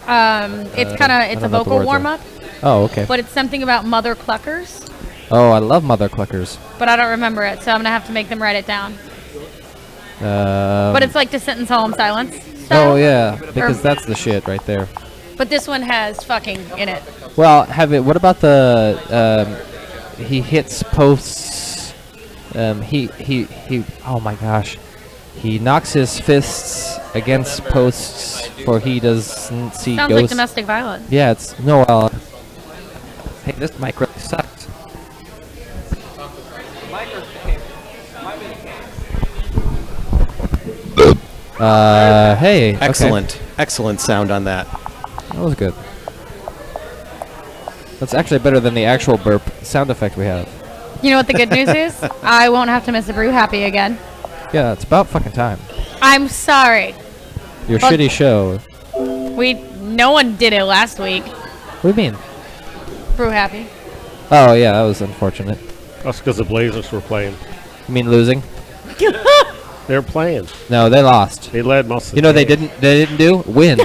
It's a vocal warm-up. Oh, okay. But it's something about mother cluckers. Oh, I love mother cluckers. But I don't remember it, so I'm going to have to make them write it down. But it's like to sit in solemn silence style. Oh, yeah, because that's the shit right there. But this one has fucking in it. Well, what about the, he hits posts, oh my gosh. He knocks his fists against posts for he doesn't see Sounds ghosts. like domestic violence. Yeah, it's, hey, this mic really sucks. Hey. Excellent. Okay. Excellent sound on that. That was good. That's actually better than the actual burp sound effect we have. You know what the good news is? I won't have to miss a Brew Happy again. Yeah, it's about fucking time. I'm sorry. Your shitty show. No one did it last week. What do you mean? Brew Happy. Oh, yeah, that was unfortunate. That's because the Blazers were playing. You mean losing? They were playing. No, they lost. They led most of the You know what game. they didn't do? Win.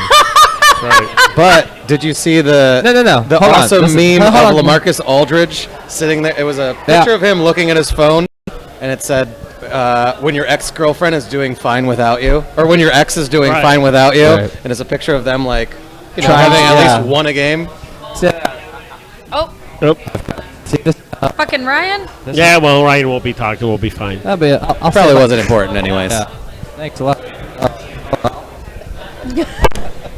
Right. But did you see the No. the Hold on. awesome Listen. meme Hold of on. LaMarcus Aldridge sitting there? It was a picture of him looking at his phone, and it said, when your ex-girlfriend is doing fine without you, or when your ex is doing fine without you, and it's a picture of them like, having at least won a game. Oh. Nope. See this? Fucking Ryan? Yeah, well, Ryan won't be talking. We'll be fine. I'll Probably wasn't important anyways. Yeah. Thanks a lot.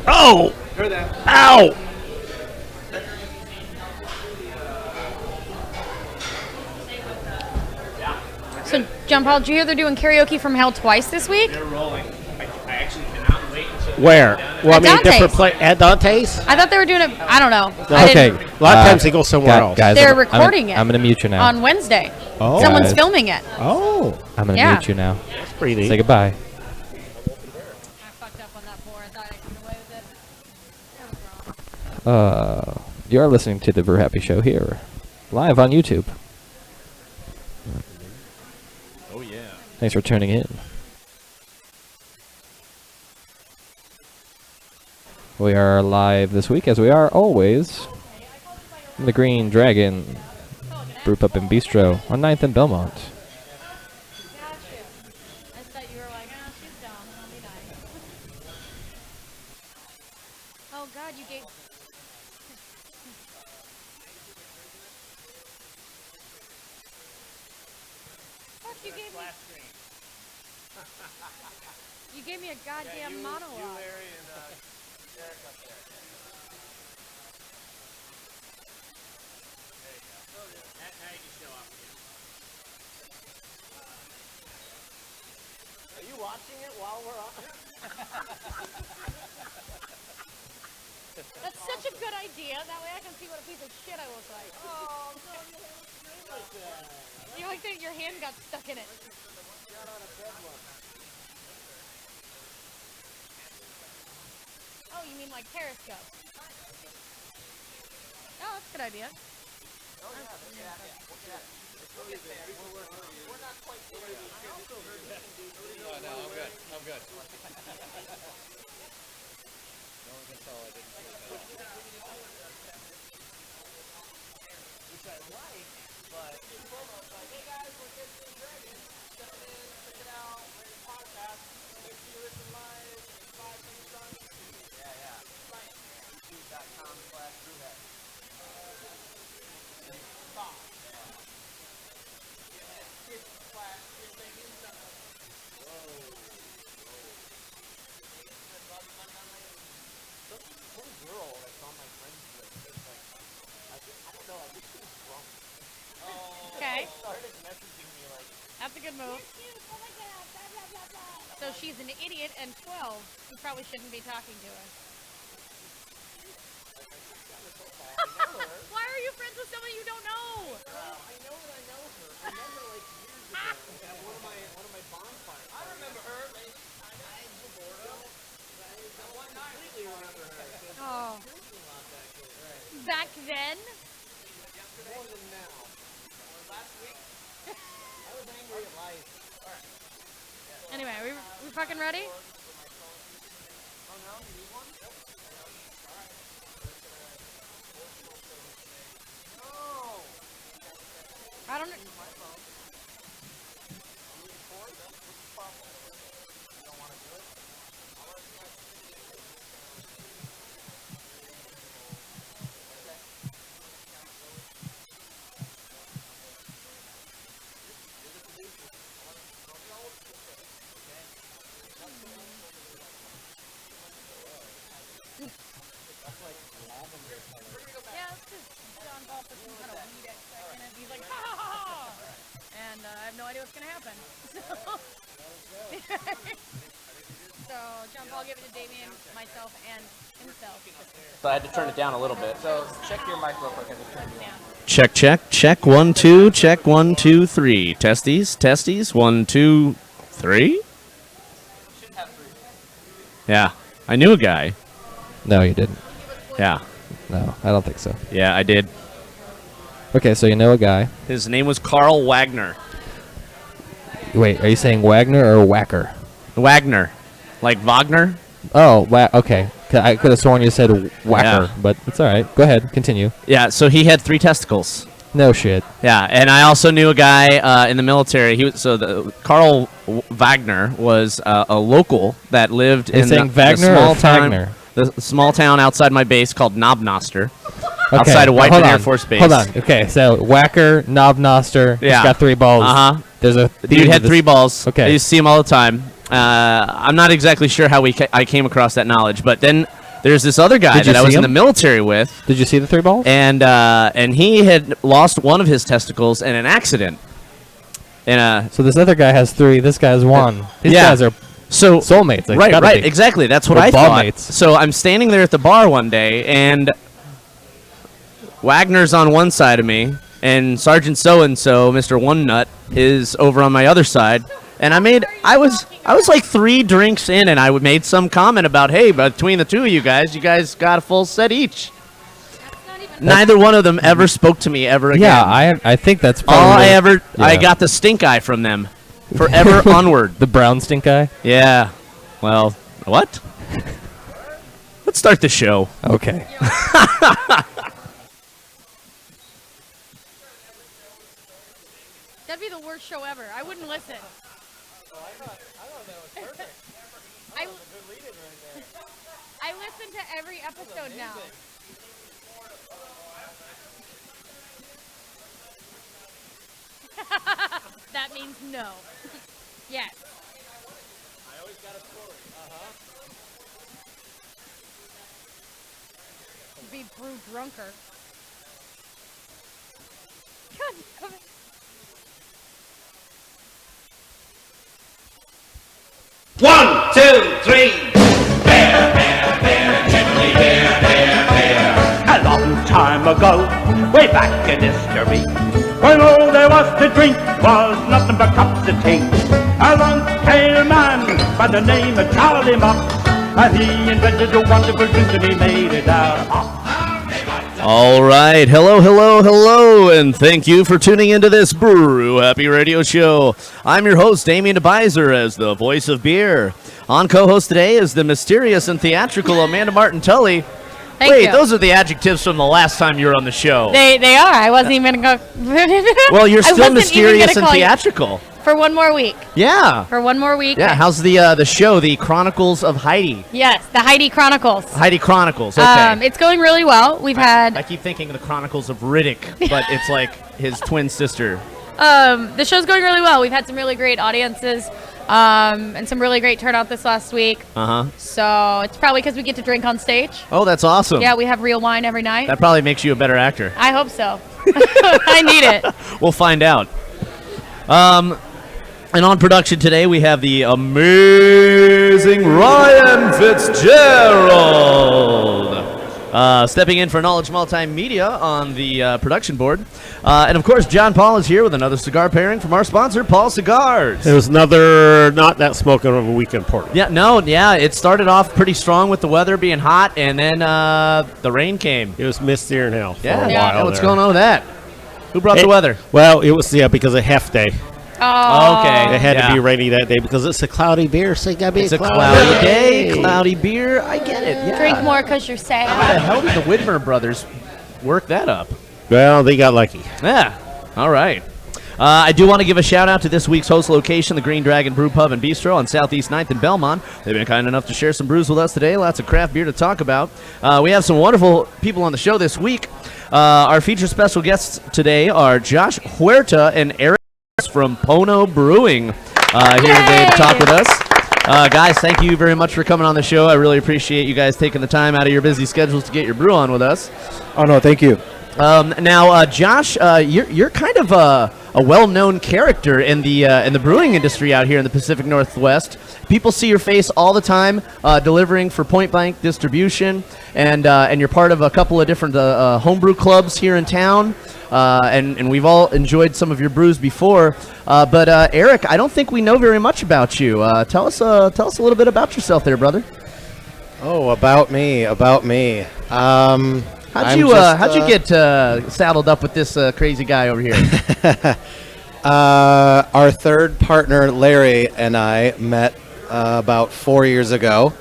Oh! Ow! So, John Paul, did you hear they're doing karaoke from hell twice this week? They're rolling. I actually cannot wait until Where? Well, I At mean, Dante's. different at Dante's? I thought they were doing it. I don't know. Okay. A lot of times they go somewhere else. Guys, They're I'm recording it. I'm going to mute you now. On Wednesday. Oh. Someone's Guys. filming it. Oh. I'm going to Yeah. mute you now. That's pretty neat. Say goodbye. I fucked up on that pour. I thought I could get away with it. That was wrong. You're listening to the Brew Happy Show here, live on YouTube. Oh, yeah. Thanks for tuning in. We are live this week, as we are always, in the Green Dragon Brew Pub and Bistro on 9th and Belmont. I thought you were like, she's dumb. I'll be nice. Oh, God, you gave... Fuck, you gave me... You gave me a goddamn monologue. Are you watching it while we're on? That's such a good idea. That way I can see what a piece of shit I look like. Oh, no, you don't look like that. You like that your hand got stuck in it. Got on a bed one. Oh, you mean like Periscope? Oh, that's a good idea. Oh, yeah, we're not quite there. I also heard that. No, I'm good. I'm good. No one can tell I didn't say that. Which I like, but hey guys, we're getting Green Dragon. Check it in, check it out. We're in podcast. Make sure you listen live. 5 minutes on YouTube. Yeah. Right. YouTube.com/brewhead. Stop. Some girl that's on my friends list is like, I don't know, I think she was drunk. Okay. She started messaging me like, That's a good move. So she's an idiot and 12. You probably shouldn't be talking to her. Why are you friends with someone you don't know? I know that I know her. I remember like years ago at one of my bonfires. I remember her. I completely remember her. Oh. Drinking a lot back then. Right. Back then? More than now. Or last week. I was angry at life. Alright. Anyway, we fucking ready? Oh no, you need one? Nope. don't know. Yeah, it's just John Paul put some kind of weed extract in it. He's like, ha ha ha ha! And I have no idea what's going to happen. So John Paul gave it to Damien, myself, and himself. So I had to turn it down a little bit. So check your mic real quick. Check, check, check. 1, 2, check. 1, 2, 3. Testes, testes. 1, 2, 3. Yeah, I knew a guy. No, you didn't. Yeah, No, I don't think so. yeah, I did. Okay, so you know a guy. His name was Carl Wagner. Wait, are you saying Wagner or Whacker? Wagner, like Wagner. Oh, okay. I could have sworn you said Whacker, Yeah. but it's all right. Go ahead, continue. Yeah, so he had 3 testicles. No shit. Yeah, and I also knew a guy in the military. Carl Wagner was a local that lived Are you in saying the Wagner small or town, Fagner? the small town outside my base called Knobnoster, Okay, outside of now Whiteman hold Air on, Force Base. Hold on. Okay, so Whacker, Knobnoster, Yeah. he's got 3 balls. Uh-huh. There's a The dude had 3 balls. Okay. I used to see him all the time. I'm not exactly sure how I came across that knowledge, but then there's this other guy Did you that I was see in the him? military with, Did you see the 3 balls? and he had lost one of his testicles in an accident. So this other guy has 3. This guy has 1. These Yeah. guys are So soulmates. Like, right, gotta right, be. exactly. That's what Or I thought. ballmates. So I'm standing there at the bar one day, and Wagner's on one side of me, and Sergeant So-and-so, Mr. One Nut, is over on my other side. And I was like 3 drinks in, and I made some comment about, hey, between the two of you guys got a full set each. Neither one of them ever spoke to me ever again. Yeah, I think that's probably All I yeah. got the stink eye from them, forever onward. The brown stink eye. Yeah. Well, what? Let's start the show. Okay. That'd be the worst show ever. I wouldn't listen. I listen to every episode now. That means no. Yes. I always got a story. Be Brew drunker. God damn it. One, two, three. Bear, bear, bear, gently bear, bear, bear. A long time ago, way back in history, when all there was to drink was nothing but cups of tea. Along came a man by the name of Charlie Mops, and he invented a wonderful drink and he made it out of hops. All right. Hello, hello, hello, and thank you for tuning into this Brew Happy Radio Show. I'm your host, Damien DeBiser, as the voice of beer. On co-host today is the mysterious and theatrical Amanda Martin-Tully. Thank Wait, you. those are the adjectives from the last time you were on the show. They are. I wasn't even going to go. Well, you're I still wasn't mysterious even and gonna call you- theatrical. For one more week. Yeah. For one more week. Yeah, how's the show, The Chronicles of Heidi? Yes, the Heidi Chronicles. Heidi Chronicles, okay. It's going really well. We've had I keep thinking of The Chronicles of Riddick, but it's like his twin sister. the show's going really well. We've had some really great audiences and some really great turnout this last week. Uh-huh. So it's probably because we get to drink on stage. Oh, that's awesome. Yeah, we have real wine every night. That probably makes you a better actor. I hope so. I need it. We'll find out. And on production today, we have the amazing Ryan Fitzgerald. Stepping in for Knowledge Multimedia on the production board. And of course, John Paul is here with another cigar pairing from our sponsor, Paul Cigars. It was another not that smoking of a week in Portland. Yeah, it started off pretty strong with the weather being hot, and then the rain came. It was misty and hell for Yeah, a yeah. while. What's there. going on with that? Who brought the weather? Well, it was because of Hef Day. Oh. Okay. It had yeah. to be rainy that day because it's a cloudy beer, so you gotta be It's a cloudy day, cloudy beer. I get it. Yeah. Drink more because you're How sad. the hell did the Whitmer brothers work that up? Well, they got lucky. Yeah. All right. I do want to give a shout out to this week's host location, the Green Dragon Brew Pub and Bistro on Southeast 9th and Belmont. They've been kind enough to share some brews with us today. Lots of craft beer to talk about. We have some wonderful people on the show this week. Our featured special guests today are Josh Huerta and Erik from Pono Brewing here today to talk with us. Guys, thank you very much for coming on the show. I really appreciate you guys taking the time out of your busy schedules to get your brew on with us. Oh, no, thank you. Now, Josh, you're kind of a well-known character in the brewing industry out here in the Pacific Northwest. People see your face all the time, delivering for Point Blank Distribution, and you're part of a couple of different homebrew clubs here in town. And we've all enjoyed some of your brews before. But Erik, I don't think we know very much about you. Tell us a little bit about yourself, there, brother. Oh, about me. How'd you get saddled up with this crazy guy over here? Our third partner, Larry, and I met about 4 years ago,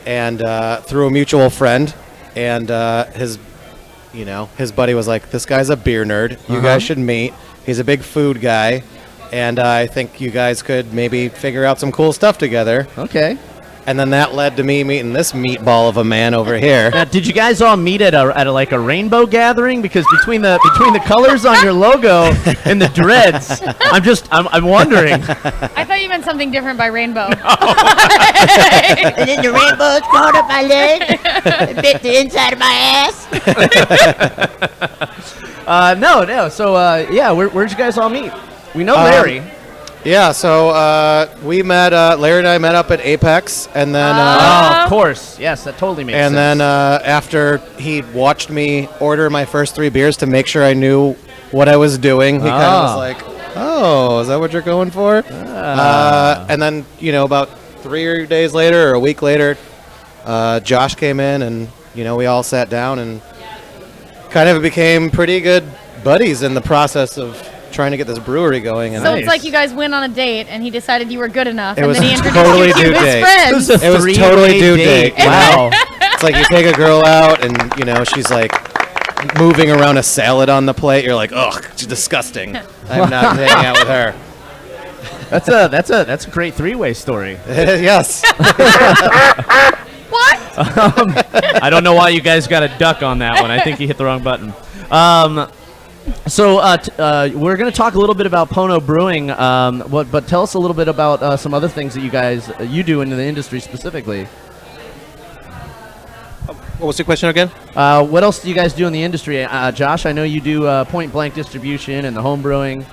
and through a mutual friend, and his buddy was like, "This guy's a beer nerd. You guys should meet. He's a big food guy, and I think you guys could maybe figure out some cool stuff together." Okay. And then that led to me meeting this meatball of a man over here. Now, did you guys all meet at a rainbow gathering? Because between the colors on your logo and the dreads, I'm wondering. I thought you meant something different by rainbow. And then the rainbow's crawled up my leg, it bit the inside of my ass. No. So, where'd you guys all meet? We know Larry. Yeah, so we met, Larry and I met up at Apex, and then... of course. Yes, that totally makes sense. And then after he watched me order my first 3 beers to make sure I knew what I was doing, he kind of was like, "Oh, is that what you're going for?" And then, about 3 days later or a week later, Josh came in, and, we all sat down and kind of became pretty good buddies in the process of trying to get this brewery going. And So it's like you guys went on a date, and he decided you were good enough, It and was then he introduced totally you to due his date. friends. It was totally due date. Wow. It's like you take a girl out, and she's like moving around a salad on the plate. You're like, "Ugh, it's disgusting. I'm not hanging out with her." That's a great 3-way story. Yes. What? I don't know why you guys got a duck on that one. I think you hit the wrong button. So we're going to talk a little bit about Pono Brewing, but tell us a little bit about some other things that you do in the industry specifically. What was the question again? What else do you guys do in the industry? Josh, I know you do Point Blank Distribution and the home brewing.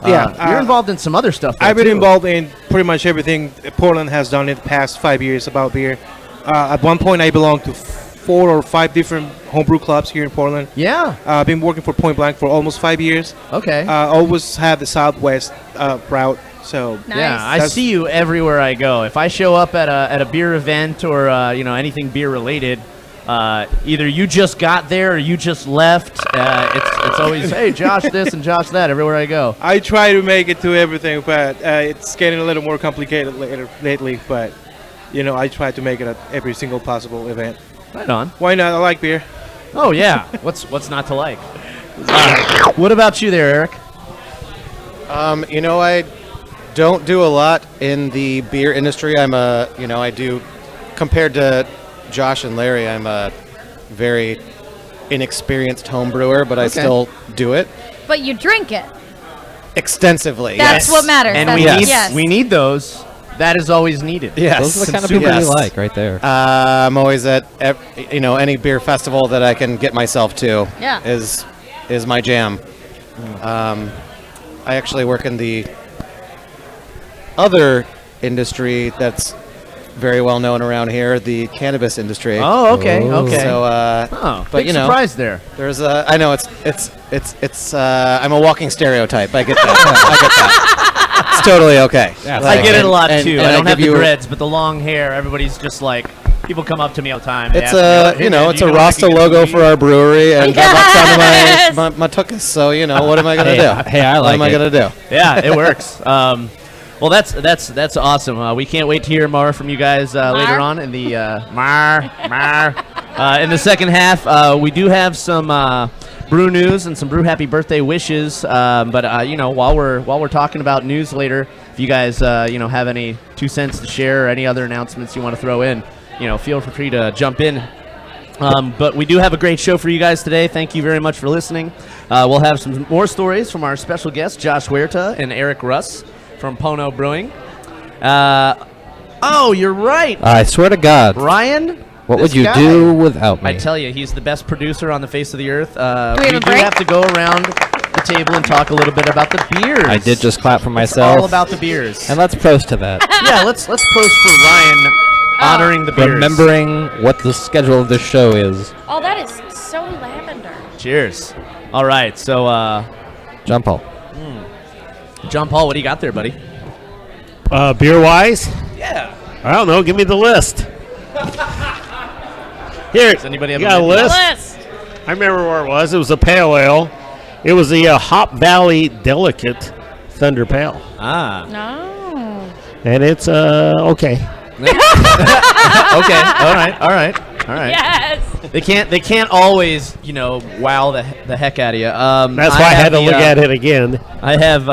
You're involved in some other stuff. I've been involved in pretty much everything Portland has done in the past 5 years about beer. At one point, I belonged to 4 or 5 different homebrew clubs here in Portland. Yeah. I've been working for Point Blank for almost 5 years. Okay. Always have the Southwest route. So Nice. Yeah, I see you everywhere I go. If I show up at a beer event or anything beer related, either you just got there or you just left. It's always, "Hey, Josh this and Josh that," everywhere I go. I try to make it to everything, but it's getting a little more complicated lately. But I try to make it at every single possible event. Right on. Why not? I like beer. Oh yeah. What's not to like? What about you there, Erik? I don't do a lot in the beer industry. I do, compared to Josh and Larry, I'm a very inexperienced home brewer, but I still do it. But you drink it. Extensively. That's what matters. And That's we need those. That is always needed. Yes. Those are the kind of people you like right there. I'm always at any beer festival that I can get myself to. Yeah. Is my jam. I actually work in the other industry that's very well known around here, the cannabis industry. Oh, okay. Okay. So, but big surprise there. There's I know it's I'm a walking stereotype. I get that. I get that. It's totally okay. Yeah, I get it a lot too. I don't have the dreads, but the long hair. Everybody's just like, people come up to me all the time. It's a Rasta logo for our brewery, and that's on my tuchus. So what am I gonna do? Hey, I like it. What am I gonna do? Yeah, it works. Well, that's awesome. We can't wait to hear more from you guys later on in the in the second half. We do have some brew news and some brew happy birthday wishes. But you know, while we're talking about news later, if you guys you know, have any 2 cents to share or any other announcements you want to throw in, you know, feel free to jump in. But we do have a great show for you guys today. Thank you very much for listening. We'll have some more stories from our special guests, Josh Huerta and Erik Russ from Pono Brewing. Oh, you're right. I swear to God. Ryan? What would you do without me? I tell you, he's the best producer on the face of the earth. we do have to go around the table and talk a little bit about the beers. I did just clap for myself. It's all about the beers. And let's toast to that. Yeah, let's toast for Ryan honoring the beers. Remembering what the schedule of this show is. Oh, that is so lavender. Cheers. All right, so John Paul. John Paul, what do you got there, buddy? Beer-wise? Yeah. I don't know. Give me the list. Here. Does anybody have you got a list? I remember where it was. It was a pale ale. It was the Hop Valley Delicate Thunder Pale. Ah. No. And it's okay. Okay. All right. Yes. They can't always, you know, wow the heck out of you. That's why I had to look at it again. I have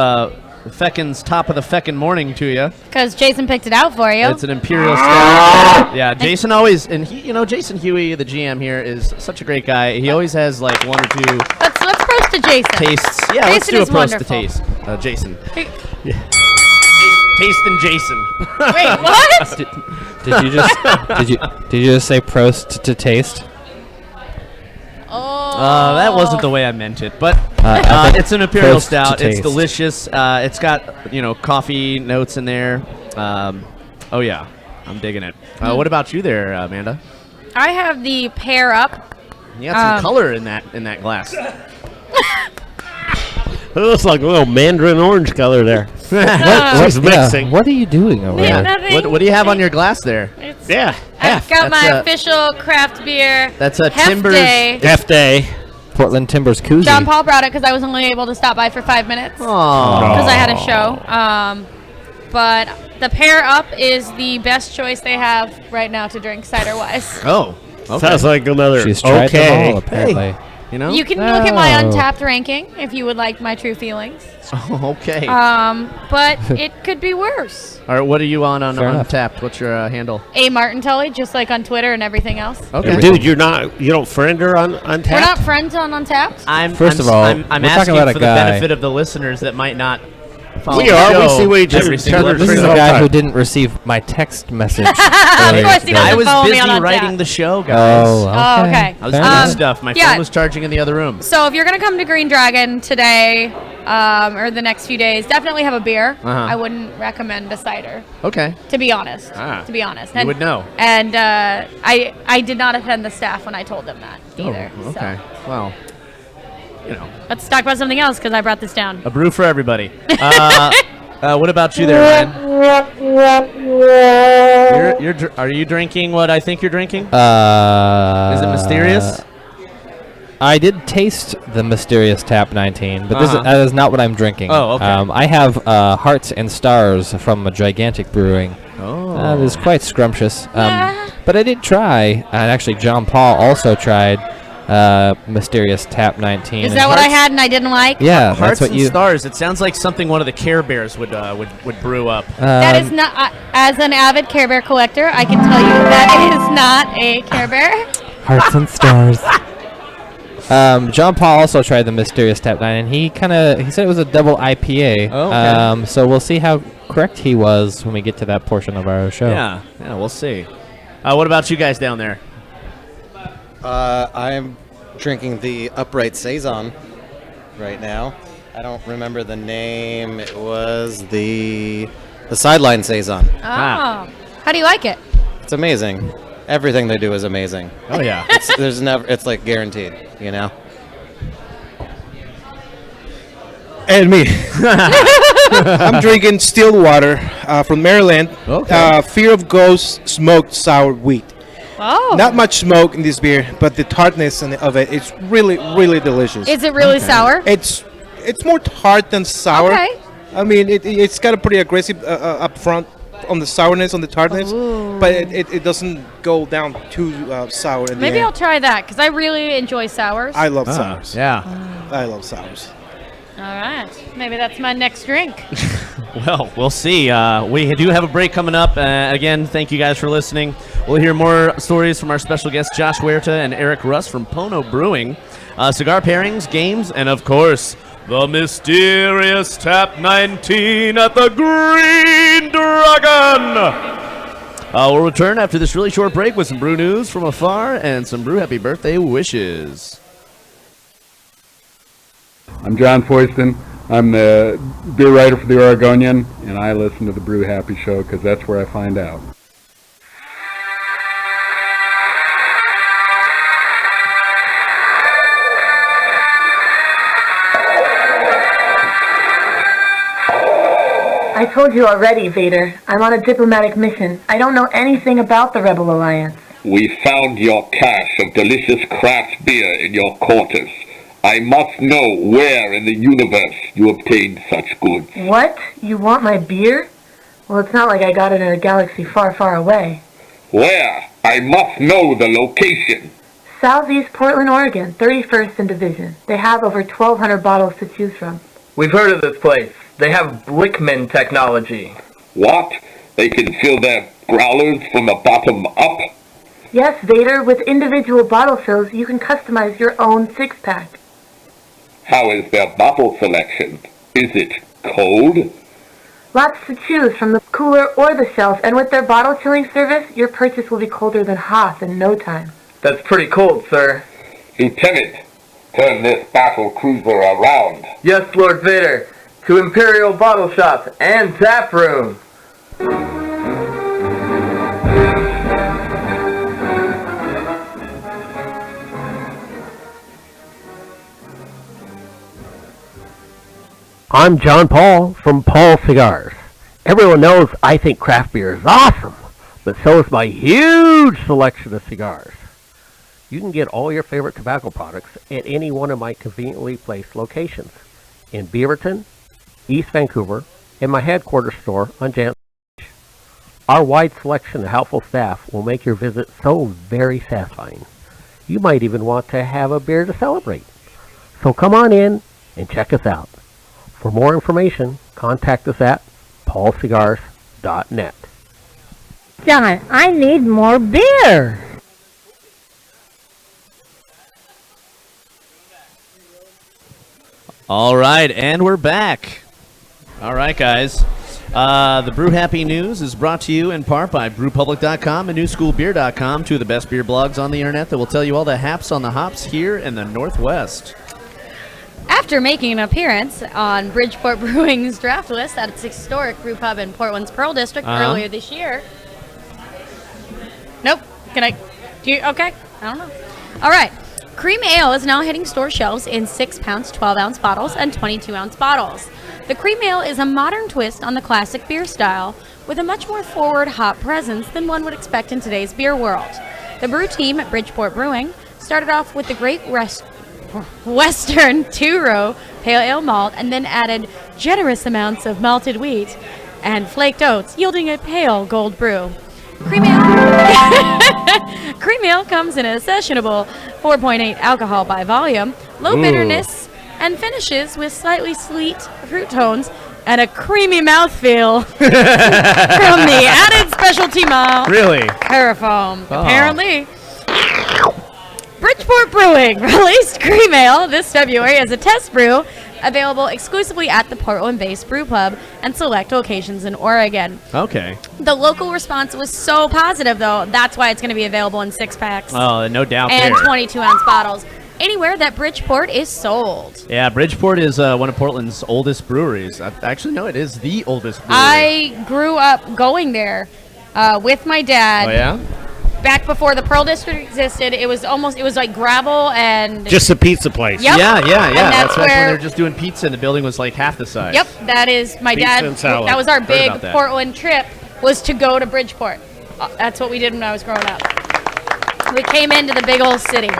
Feckin's top of the feckin' morning to you. Because Jason picked it out for you. It's an Imperial Stout. Yeah, Jason always, and he, you know, Jason Huey, the GM here, is such a great guy. He always has like 1 or 2 Let's proast to Jason. tastes. Yeah, let's Jason do a is proast wonderful. to taste. Jason. Hey, Taste and Jason. Wait, what? Did you just did you just say prost to taste? Oh. That wasn't the way I meant it, but it's an Imperial proast to Stout. It's taste. delicious. It's got, you know, coffee notes in there. Oh yeah, I'm digging it. What about you there, Amanda? I have the pair up. You got some color in that glass. It looks like a little mandarin orange color there. She's mixing. What are you doing over there? Nothing. What do you have on your glass there? Yeah. I've got That's my a- official craft beer. That's a Hef Timbers. Day. F Day. Portland Timbers koozie. John Paul brought it because I was only able to stop by for 5 minutes. Because I had a show. But the pair up is the best choice they have right now to drink cider-wise. Oh. Okay. Sounds like another She's tried them all, apparently. You know? You can look at my Untapped ranking if you would like my true feelings. Oh, okay. But it could be worse. All right, what are you on Fair enough. Untapped? What's your handle? A Martin-Tully, just like on Twitter and everything else. Okay. Dude, you don't friend her on Untapped? We're not friends on Untapped. I'm First of all, I'm we're asking talking about a for the guy. benefit of the listeners that might not follow We the are. We show see what each every other- single other- This is a episode. guy who didn't receive my text message. Of course he today. doesn't I was follow me busy on Untapped. writing the show, guys. Oh, okay. Oh, okay. I was Fair doing enough. stuff. My yeah. phone was charging in the other room. So if you're going to come to Green Dragon today or the next few days, definitely have a beer. I wouldn't recommend a cider, Okay. to be honest. Ah. To be honest. You would know. And I did not offend the staff when I told them that either. Oh, okay. Well, you know, Let's talk about something else because I brought this down. a brew for everybody. What about you there, Ryan? Are you drinking what I think you're drinking? Is it mysterious? I did taste the mysterious Tap 19, but that is not what I'm drinking. Oh, okay. I have Hearts and Stars from a Gigantic Brewing. Oh. It is quite scrumptious. But I did try, and actually John Paul also tried mysterious Tap 19. Is that what I had and I didn't like? Yeah, that's Hearts what and you. Stars. It sounds like something one of the Care Bears would brew up. That is not. As an avid Care Bear collector, I can tell you that is not a Care Bear. Hearts and Stars. John Paul also tried the mysterious Tap 9, and he said it was a double IPA. Oh, okay. So we'll see how correct he was when we get to that portion of our show. Yeah, we'll see. What about you guys down there? I'm drinking the Upright Saison right now. I don't remember the name. It was the Sideline Saison. Oh. How do you like it? It's amazing. Everything they do is amazing. Oh yeah. It's like guaranteed, you know. And me. I'm drinking Stillwater from Maryland. Okay. Fear of Ghost smoked sour wheat. Oh. Not much smoke in this beer, but the tartness of it, it's really, really delicious. Is it really sour? It's more tart than sour. Okay. I mean, it's got a pretty aggressive up front on the sourness, on the tartness, but it doesn't go down too sour. Maybe I'll try that because I really enjoy sours. I love sours. Yeah. I love sours. All right. Maybe that's my next drink. Well, we'll see. We do have a break coming up. Again, thank you guys for listening. We'll hear more stories from our special guests, Josh Huerta and Erik Russ from Pono Brewing, cigar pairings, games, and, of course, the mysterious Tap 19 at the Green Dragon. We'll return after this really short break with some brew news from afar and some brew happy birthday wishes. I'm John Foyston. I'm the beer writer for the Oregonian, and I listen to the Brew Happy Show because that's where I find out. I told you already, Vader. I'm on a diplomatic mission. I don't know anything about the Rebel Alliance. We found your cache of delicious craft beer in your quarters. I must know where in the universe you obtained such goods. What? You want my beer? Well, it's not like I got it in a galaxy far, far away. Where? I must know the location. Southeast Portland, Oregon, 31st and Division. They have over 1,200 bottles to choose from. We've heard of this place. They have Blickman technology. What? They can fill their growlers from the bottom up? Yes, Vader. With individual bottle fills, you can customize your own six-pack. How is their bottle selection? Is it cold? Lots to choose from the cooler or the shelf, and with their bottle chilling service, your purchase will be colder than Hoth in no time. That's pretty cold, sir. Lieutenant, turn this battle cruiser around. Yes, Lord Vader. To Imperial Bottle Shop and Tap Room. I'm John Paul from Paul Cigars. Everyone knows I think craft beer is awesome, but so is my huge selection of cigars. You can get all your favorite tobacco products at any one of my conveniently placed locations in Beaverton, East Vancouver, and my headquarters store on Jansen Beach. Our wide selection and helpful staff will make your visit so very satisfying. You might even want to have a beer to celebrate. So come on in and check us out. For more information, contact us at paulcigars.net. John, I need more beer. All right, and we're back. All right, guys. The Brew Happy News is brought to you in part by brewpublic.com and newschoolbeer.com, two of the best beer blogs on the internet that will tell you all the haps on the hops here in the Northwest. After making an appearance on Bridgeport Brewing's draft list at its historic brew pub in Portland's Pearl District earlier this year. Nope. Okay. I don't know. All right. Cream Ale is now hitting store shelves in 6-ounce, 12-ounce bottles and 22-ounce bottles. The Cream Ale is a modern twist on the classic beer style with a much more forward hop presence than one would expect in today's beer world. The brew team at Bridgeport Brewing started off with the Great Western 2-row pale ale malt and then added generous amounts of malted wheat and flaked oats, yielding a pale gold brew. Cream Ale comes in a sessionable 4.8 alcohol by volume, low bitterness, and finishes with slightly sweet fruit tones and a creamy mouthfeel from the added specialty malt. Really? Carafoam. Oh. Apparently. Bridgeport Brewing released Cream Ale this February as a test brew, available exclusively at the Portland-based brew pub and select locations in Oregon. Okay. The local response was so positive, though. That's why it's going to be available in 6-packs. Oh, no doubt and there. 22-ounce bottles. Anywhere that Bridgeport is sold. Yeah, Bridgeport is one of Portland's oldest breweries. Actually, no, it is the oldest brewery. I grew up going there with my dad. Oh, yeah? Back before the Pearl District existed, it was like gravel and... Just a pizza place. Yep. Yeah. And That's back when they were just doing pizza and the building was like half the size. Yep, that is my Pizza dad. and salad. That was our Heard big about that. Portland trip, was to go to Bridgeport. That's what we did when I was growing up. We came into the big old city.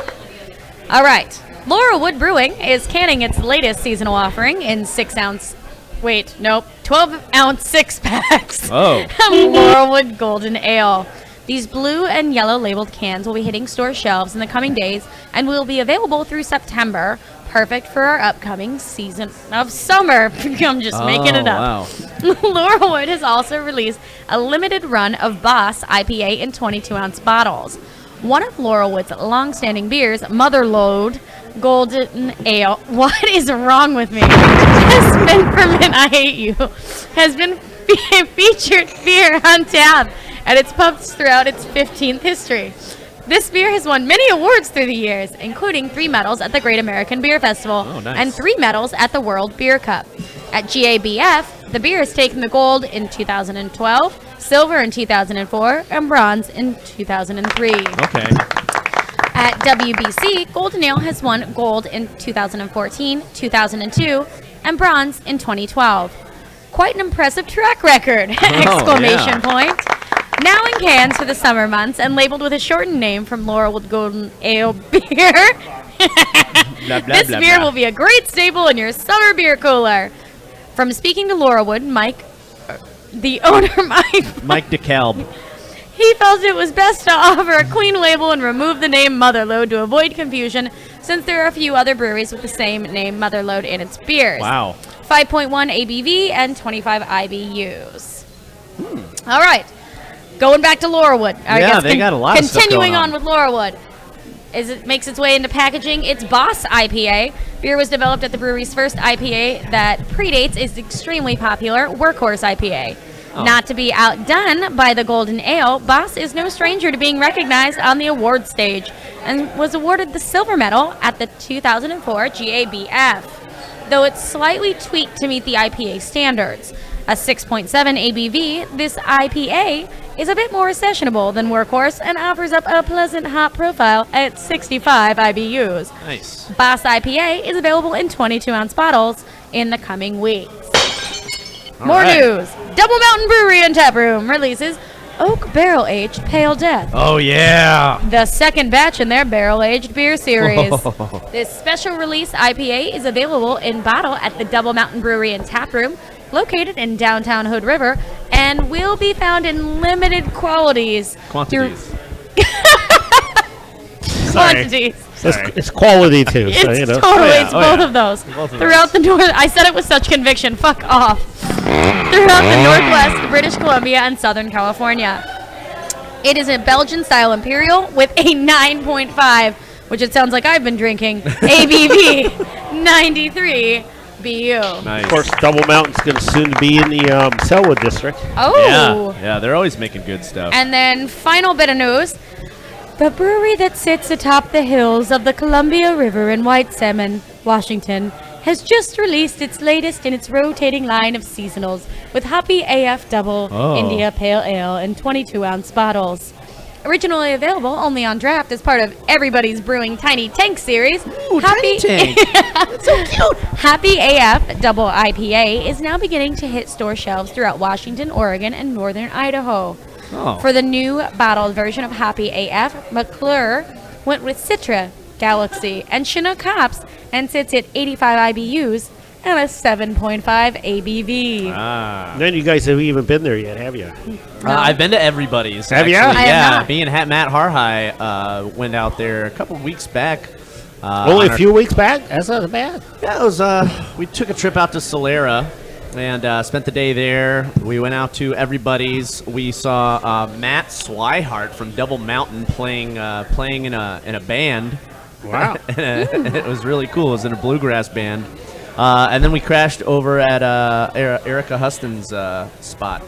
All right. Laurelwood Brewing is canning its latest seasonal offering in 6-ounce... 12 12-ounce six-packs Oh. of Laurelwood Golden Ale. These blue and yellow labeled cans will be hitting store shelves in the coming days and will be available through September. Perfect for our upcoming season of summer. I'm just making it up. Wow. Laurelwood has also released a limited run of Boss IPA in 22-ounce bottles. One of Laurelwood's long-standing beers, Motherlode Golden Ale. What is wrong with me? I hate you. Has been featured beer on tap at its pubs throughout its 15th history. This beer has won many awards through the years, including 3 medals at the Great American Beer Festival and 3 medals at the World Beer Cup. At GABF, the beer has taken the gold in 2012, silver in 2004, and bronze in 2003. Okay. At WBC, Golden Ale has won gold in 2014, 2002, and bronze in 2012. Quite an impressive track record! Exclamation point. Now in cans for the summer months and labeled with a shortened name from Laurelwood Golden Ale beer. This beer will be a great staple in your summer beer cooler. From speaking to Laurelwood, Mike, the owner, Mike DeKalb. he felt it was best to offer a clean label and remove the name Motherlode to avoid confusion, since there are a few other breweries with the same name Motherlode in its beers. Wow. 5.1 ABV and 25 IBUs. All right. Going back to Laurelwood. They got a lot of stuff Continuing going on. with Laurelwood. As it makes its way into packaging, its Boss IPA. Beer was developed at the brewery's first IPA that predates its extremely popular Workhorse IPA. Not to be outdone by the Golden Ale, Boss is no stranger to being recognized on the award stage and was awarded the silver medal at the 2004 GABF, though it's slightly tweaked to meet the IPA standards. A 6.7 ABV, this IPA is a bit more sessionable than Workhorse and offers up a pleasant hop profile at 65 IBUs. Nice. Boss IPA is available in 22-ounce bottles in the coming weeks. More news. Double Mountain Brewery and Taproom releases Oak Barrel Aged Pale Death. Oh, yeah. The second batch in their barrel-aged beer series. This special release IPA is available in bottle at the Double Mountain Brewery and Taproom, located in downtown Hood River, and will be found in limited quantities. Quantities. It's quality too. It's so, you know. it's both of those. Throughout the north, I said it with such conviction. Fuck off. Throughout the Northwest, British Columbia, and Southern California. It is a Belgian-style imperial with a 9.5, which it sounds like I've been drinking. ABV 93 BU. Nice. Of course, Double Mountain's going to soon be in the Selwood district. Oh. Yeah, they're always making good stuff. And then final bit of news. The brewery that sits atop the hills of the Columbia River in White Salmon, Washington, has just released its latest in its rotating line of seasonals with Hoppy AF Double India Pale Ale in 22-ounce bottles. Originally available only on draft as part of Everybody's Brewing Tiny Tank series, Tiny Tank. That's so cute. Happy AF Double IPA is now beginning to hit store shelves throughout Washington, Oregon, and northern Idaho. For the new bottled version of Happy AF, McClure went with Citra, Galaxy, and Chinook hops and sits at 85 IBUs and a 7.5 ABV. Then you guys haven't even been there yet, have you? I've been to Everybody's. Have you? Actually. I have not. Me and Matt Harhigh went out there a couple of weeks back. Only a few weeks back? That's not bad. Yeah, it was. We took a trip out to Solera and spent the day there. We went out to Everybody's. We saw Matt Swihart from Double Mountain playing in a band. Wow. It was really cool. It was in a bluegrass band. And then we crashed over at Erica Huston's spot,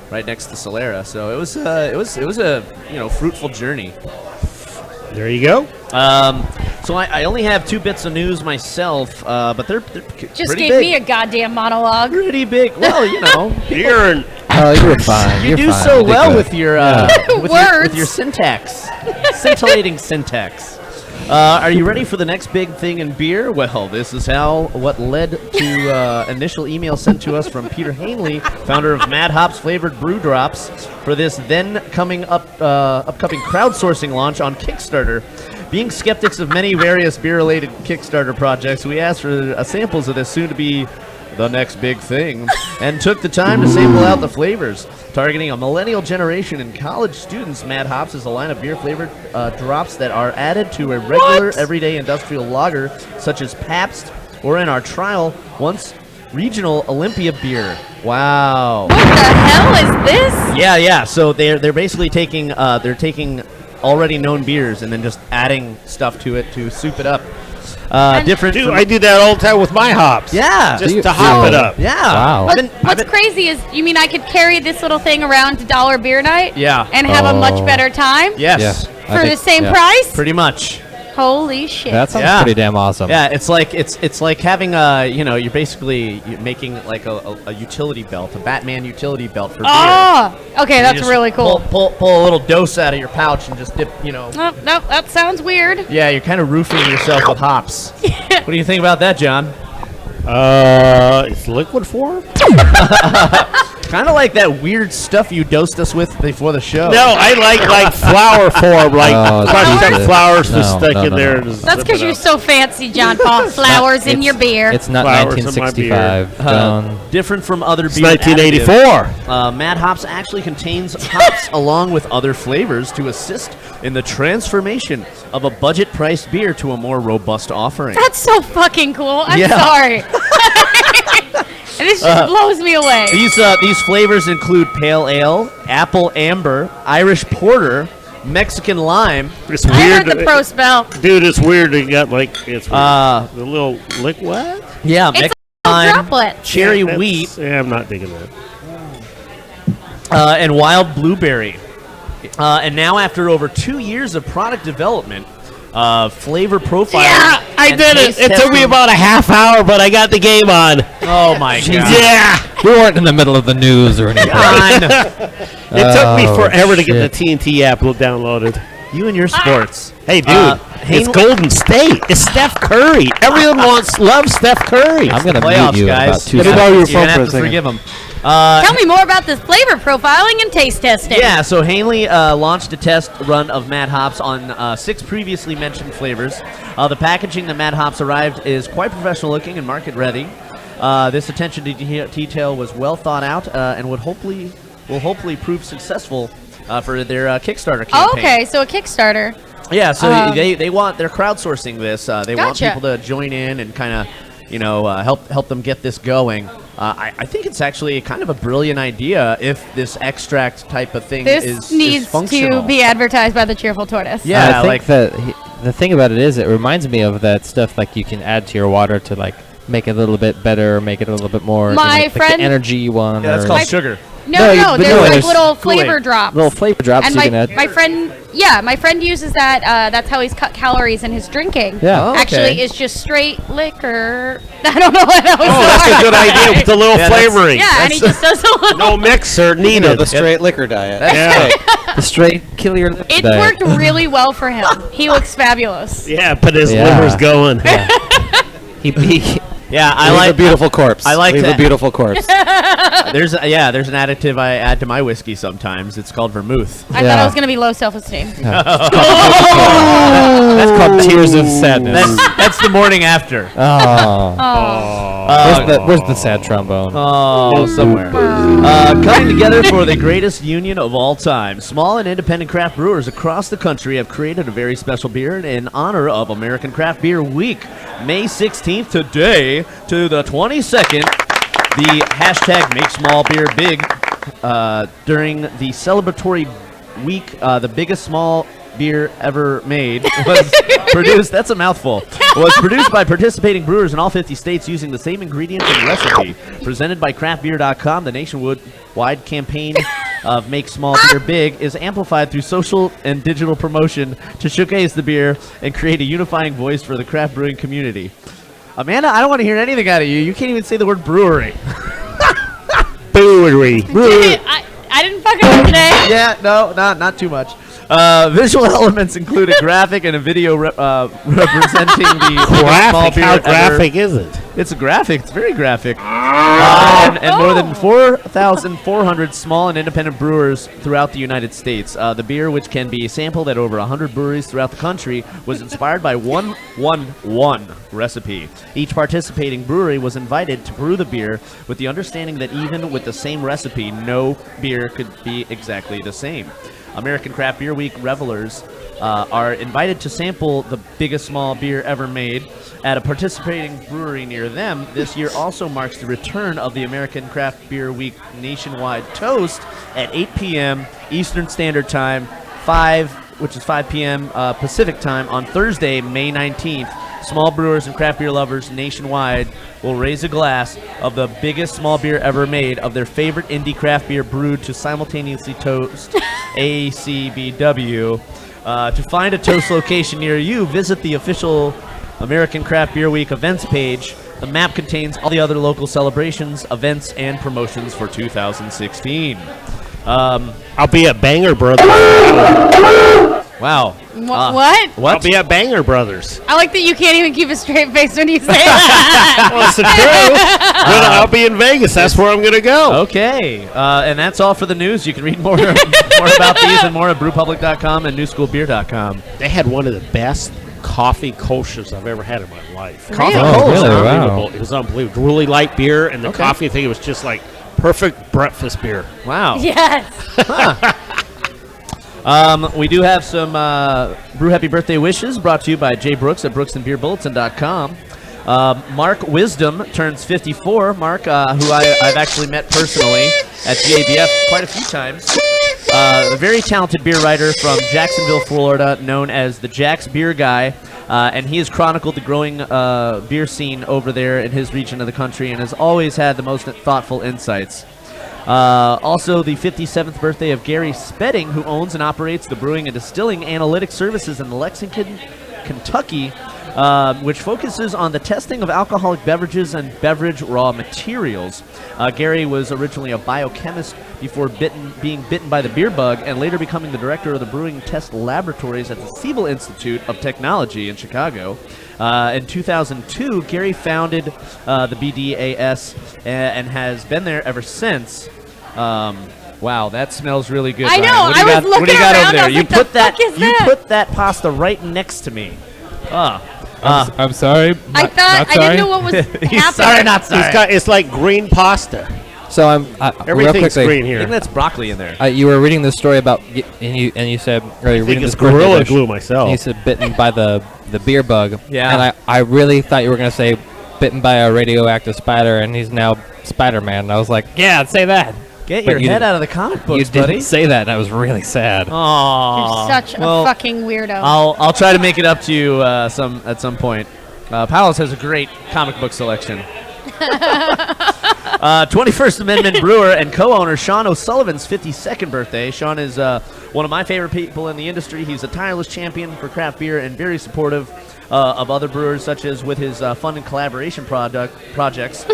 right next to Solera. So it was a fruitful journey. There you go. So I only have 2 bits of news myself, but they're Just pretty gave big. me a goddamn monologue. Pretty big. Well, you know, You're fine. you You're do fine. so You're well good. with your with your syntax, scintillating syntax. Are you ready for the next big thing in beer? Well, this is what led to initial email sent to us from Peter Hanley, founder of Mad Hops Flavored Brew Drops, for this then upcoming crowdsourcing launch on Kickstarter. Being skeptics of many various beer-related Kickstarter projects, we asked for samples of this soon-to-be the next big thing, and took the time to sample out the flavors. Targeting a millennial generation and college students, Mad Hops is a line of beer-flavored drops that are added to a regular, everyday industrial lager, such as Pabst, or in our trial, once regional Olympia beer. Wow. What the hell is this? Yeah. So they're basically taking already known beers and then just adding stuff to it to soup it up. Different. Dude, I do that all the time with my hops. Yeah. Just to hop it up. Yeah. Wow. What's crazy is, you mean I could carry this little thing around to Dollar Beer Night? Yeah. And have a much better time? Yes. Yeah, For the same price? Pretty much. Holy shit. That sounds pretty damn awesome. Yeah, it's like having you're basically making like a utility belt, a Batman utility belt for beer. Oh, okay, And that's you just really cool. Pull a little dose out of your pouch and just dip, No, that sounds weird. Yeah, you're kind of roofing yourself with hops. What do you think about that, John? It's liquid form? Kind of like that weird stuff you dosed us with before the show. No, I like flour form, like crushed up flowers to stick in there. And That's because you're so fancy, John Paul. Flowers in your beer. It's not 1965. Different from other It's beer 1984. Mad Hops actually contains hops along with other flavors to assist in the transformation of a budget-priced beer to a more robust offering. That's so fucking cool. I'm Yeah. sorry. And this just blows me away. These flavors include pale ale, apple amber, Irish porter, Mexican lime. It's I weird. heard the pro spell. Dude, it's weird. You got like it's the little liquid. Yeah, It's Mexican a lime, droplet. cherry That's- wheat, Yeah, I'm not digging that. and wild blueberry. And now, after over 2 years of product development, flavor profiling. Yeah, I and did it. taste It took me testing- about a half hour, but I got the game on. Oh my god! Yeah, We weren't in the middle of the news or anything. it took me forever to get the TNT app downloaded. You and your sports. Hey, dude, it's Golden State. It's Steph Curry. Everyone loves Steph Curry. I'm gonna Playoffs, mute you in guys. about 2 You're seconds. gonna your have phone for a to second. forgive him. Tell me more about this flavor profiling and taste testing. Yeah, so Hanley launched a test run of Mad Hops on 6 previously mentioned flavors. The packaging that Mad Hops arrived is quite professional looking and market ready. This attention to detail was well thought out and will hopefully prove successful for their Kickstarter campaign. Oh, okay, so a Kickstarter. Yeah, so they're crowdsourcing this. They want Gotcha. people to join in and kind of help them get this going. I think it's actually kind of a brilliant idea if this extract type of thing This is needs functional. to be advertised by the Cheerful Tortoise. Yeah, I think that the thing about it is, it reminds me of that stuff like you can add to your water to like make it a little bit better, make it a little bit more. My like friend- the energy one. Yeah, that's or called like- sugar. No, but there's like there's little Kool-Aid. flavor drops. little flavor drops And you can add. my friend uses that. That's how he's cut calories in his drinking. Yeah. Oh, okay. Actually, it's just straight liquor. I don't know what that was. Oh, that's a good idea with the little Yeah, that's- flavoring. Yeah, and he just does a little. No mixer You needed. know, the straight liquor diet. Yeah. The straight kill your liver It diet. worked really well for him. He looks fabulous. Yeah, but his Yeah. liver's going. He Yeah, I Leave like a beautiful corpse. I like Leave to- a beautiful corpse. There's an additive I add to my whiskey sometimes. It's called vermouth. I thought it was going to be low self-esteem. That's called tears of sadness. That's the morning after. Where's the sad trombone? Oh, somewhere. Coming together for the greatest union of all time. Small and independent craft brewers across the country have created a very special beer in honor of American Craft Beer Week. May 16th today to the 22nd. The hashtag Make Small Beer Big during the celebratory week, the biggest small beer ever made was produced. That's a mouthful. Was produced by participating brewers in all 50 states using the same ingredients and recipe. Presented by craftbeer.com, the nationwide campaign of Make Small Beer Big is amplified through social and digital promotion to showcase the beer and create a unifying voice for the craft brewing community. Amanda, I don't want to hear anything out of you. You can't even say the word brewery. Brewery. I didn't fucking up today. Yeah, no, not too much. Visual elements include a graphic and a video representing the small Graphic? beer How ever graphic is it? It's graphic. It's very graphic. And more than 4,400 small and independent brewers throughout the United States. The beer, which can be sampled at over 100 breweries throughout the country, was inspired by one recipe. Each participating brewery was invited to brew the beer with the understanding that even with the same recipe, no beer could be exactly the same. American Craft Beer Week revelers are invited to sample the biggest small beer ever made at a participating brewery near them. This year also marks the return of the American Craft Beer Week nationwide toast at 8 p.m. Eastern Standard Time, 5 p.m. Pacific Time on Thursday, May 19th. Small brewers and craft beer lovers nationwide will raise a glass of the biggest small beer ever made of their favorite indie craft beer brewed to simultaneously toast ACBW. To find a toast location near you, visit the official American Craft Beer Week events page. The map contains all the other local celebrations, events, and promotions for 2016. I'll be at Banger Brothers. Wow. What? What? I'll be at Banger Brothers. I like that you can't even keep a straight face when you say that. Well, it's the truth. I'll be in Vegas. That's where I'm going to go. Okay. And that's all for the news. You can read more about these and more at brewpublic.com and newschoolbeer.com. They had one of the best coffee koshes I've ever had in my life. Really? Coffee Oh, was really? unbelievable. Wow. It was unbelievable. Really light beer, and the Okay. coffee thing, it was just like perfect breakfast beer. Wow. Yes. We do have some Brew Happy Birthday wishes brought to you by Jay Brooks at brooksandbeerbulletin.com. Mark Wisdom turns 54. Mark, who I've actually met personally at GABF quite a few times. A very talented beer writer from Jacksonville, Florida, known as the Jack's Beer Guy. And he has chronicled the growing beer scene over there in his region of the country and has always had the most thoughtful insights. Also, the 57th birthday of Gary Spedding, who owns and operates the Brewing and Distilling Analytics Services in Lexington, Kentucky, which focuses on the testing of alcoholic beverages and beverage raw materials. Gary was originally a biochemist before being bitten by the beer bug and later becoming the director of the brewing test laboratories at the Siebel Institute of Technology in Chicago. In 2002, Gary founded the BDAS and has been there ever since. Wow, that smells really good. I know. Ryan. I was looking what do you got around, over there? I was You like, put the that. fuck is You that? put that pasta right next to me. I'm sorry. I thought I didn't know what was happening. Sorry, not sorry. It's like green pasta. So I'm real Everything's quickly. green I here. think that's broccoli in there. You were reading this story about, and you said, or you're I think reading it's this birthday Gorilla wish, Glue myself. and you said bitten by the beer bug. Yeah. And I really thought you were gonna say bitten by a radioactive spider, and he's now Spider-Man. And I was like, yeah, say that. Get But your you head didn't- out of the comic books, You didn't buddy. say that, and I was really sad. Aww. You're such a fucking weirdo. I'll try to make it up to you at some point. Powell's has a great comic book selection. 21st Amendment brewer and co-owner Sean O'Sullivan's 52nd birthday. Sean is one of my favorite people in the industry. He's a tireless champion for craft beer and very supportive of other brewers, such as with his fun and collaboration projects.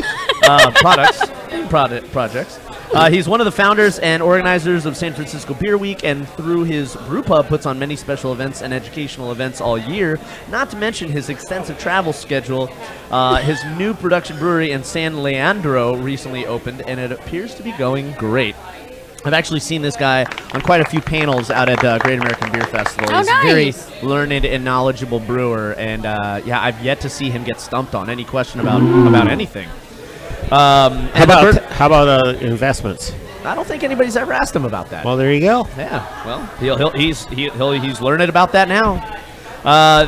He's one of the founders and organizers of San Francisco Beer Week, and through his brew pub puts on many special events and educational events all year, not to mention his extensive travel schedule. His new production brewery in San Leandro recently opened, and it appears to be going great. I've actually seen this guy on quite a few panels out at Great American Beer Festival. Oh, He's nice. a very learned and knowledgeable brewer, and I've yet to see him get stumped on any question about anything. How about investments? I don't think anybody's ever asked him about that. Well, there you go. Yeah, well, he's learning about that now.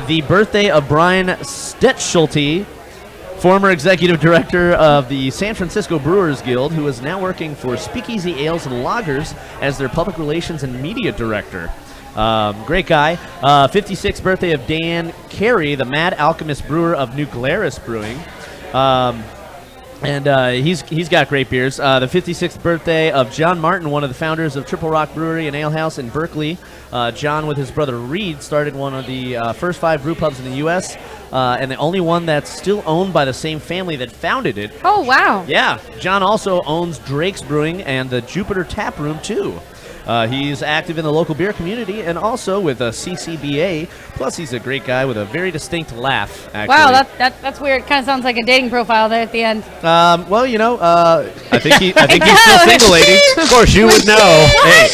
The birthday of Brian Stettschulte, former executive director of the San Francisco Brewers Guild, who is now working for Speakeasy Ales and Lagers as their public relations and media director. Great guy. 56th birthday of Dan Carey, the Mad Alchemist brewer of New Glarus Brewing. And he's got great beers. The 56th birthday of John Martin, one of the founders of Triple Rock Brewery and Ale House in Berkeley. John, with his brother Reed, started one of the first 5 brew pubs in the U.S., and the only one that's still owned by the same family that founded it. Oh, wow. Yeah. John also owns Drake's Brewing and the Jupiter Tap Room, too. He's active in the local beer community and also with a CCBA. Plus, he's a great guy with a very distinct laugh, actually. Wow, that's weird. Kind of sounds like a dating profile there at the end. Well, you know, I think he's still single, lady. Of course, you would know. Hey,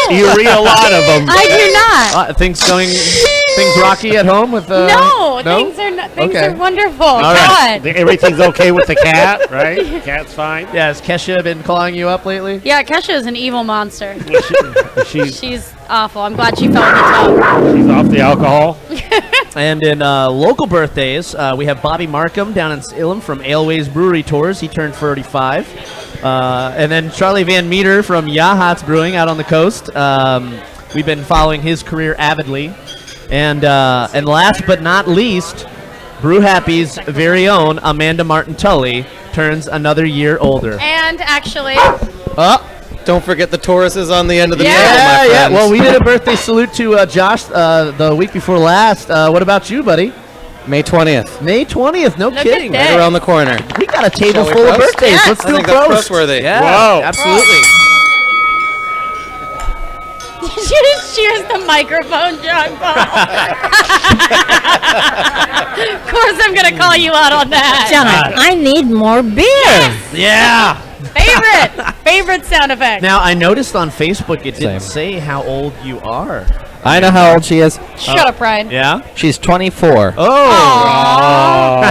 you read a lot of them. I do not. Things rocky at home with no, things are wonderful. All right. God. Everything's okay with the cat, right? The cat's fine. Yeah, has Kesha been clawing you up lately? Yeah, Kesha is an evil monster. She's awful. I'm glad she fell in the tub. She's off the alcohol. And in local birthdays, we have Bobby Markham down in Salem from Aleways Brewery Tours. He turned 35. And then Charlie Van Meter from Yahat's Brewing out on the coast. We've been following his career avidly. And last but not least, Brew Happy's very own Amanda Martin-Tully turns another year older. And actually... Don't forget the Tauruses on the end of the yeah, table, my friends. Well, we did a birthday salute to Josh the week before last. What about you, buddy? May 20th. May 20th, no kidding. Right around the corner. We got a table Shall we full of prost? birthdays. Yes. Let's I do a think that's prost. trustworthy. Yeah, Whoa. absolutely. Did you just cheers the microphone, John Paul? Of course I'm going to call you out on that. John, I need more beer. Yeah. Favorite sound effect. Now, I noticed on Facebook it didn't say how old you are. I know how old she is. Shut up, Ryan. Yeah? She's 24. Oh.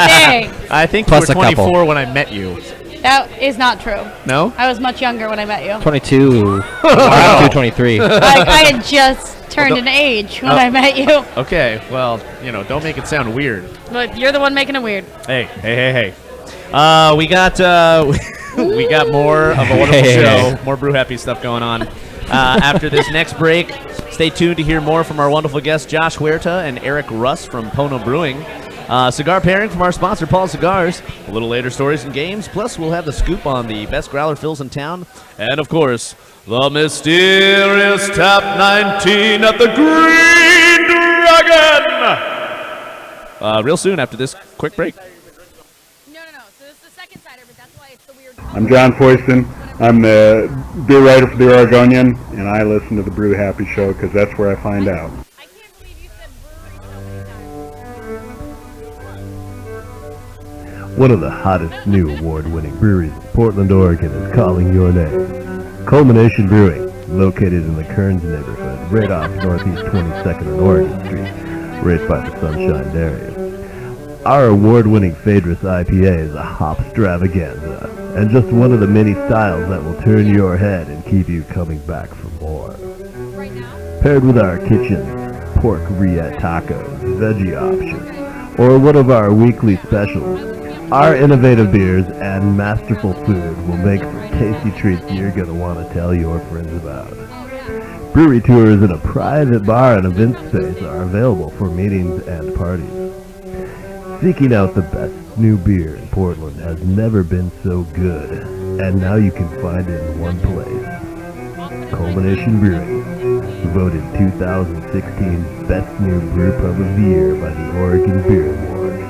Dang. I think Plus you were a couple. 24 when I met you. That is not true. No? I was much younger when I met you. 22. Wow. 22, 23. I had just turned an age when I met you. Okay, well, don't make it sound weird. But you're the one making it weird. Hey. We got more of a wonderful show, more Brew Happy stuff going on. After this next break, stay tuned to hear more from our wonderful guests, Josh Huerta and Erik Russ from Pono Brewing. Cigar pairing from our sponsor, Paul Cigars. A little later, stories and games. Plus, we'll have the scoop on the best growler fills in town. And, of course, the mysterious Tap 19 at the Green Dragon. Real soon after this quick break. I'm John Foyston. I'm the beer writer for the Oregonian, and I listen to the Brew Happy Show because that's where I find out. One of the hottest new award-winning breweries in Portland, Oregon is calling your name. Culmination Brewing, located in the Kearns neighborhood, right off Northeast 22nd and Oregon Street, right by the Sunshine Dairy. Our award-winning Phaedrus IPA is a hop extravaganza, and just one of the many styles that will turn your head and keep you coming back for more. Paired with our kitchen pork rillette tacos, veggie options, or one of our weekly specials, our innovative beers and masterful food will make for tasty treats you're going to want to tell your friends about. Brewery tours in a private bar and event space are available for meetings and parties. Seeking out the best new beer in Portland has never been so good, and now you can find it in one place. Culmination Brewing, voted 2016 Best New Brew Pub of the Year by the Oregon Beer Award.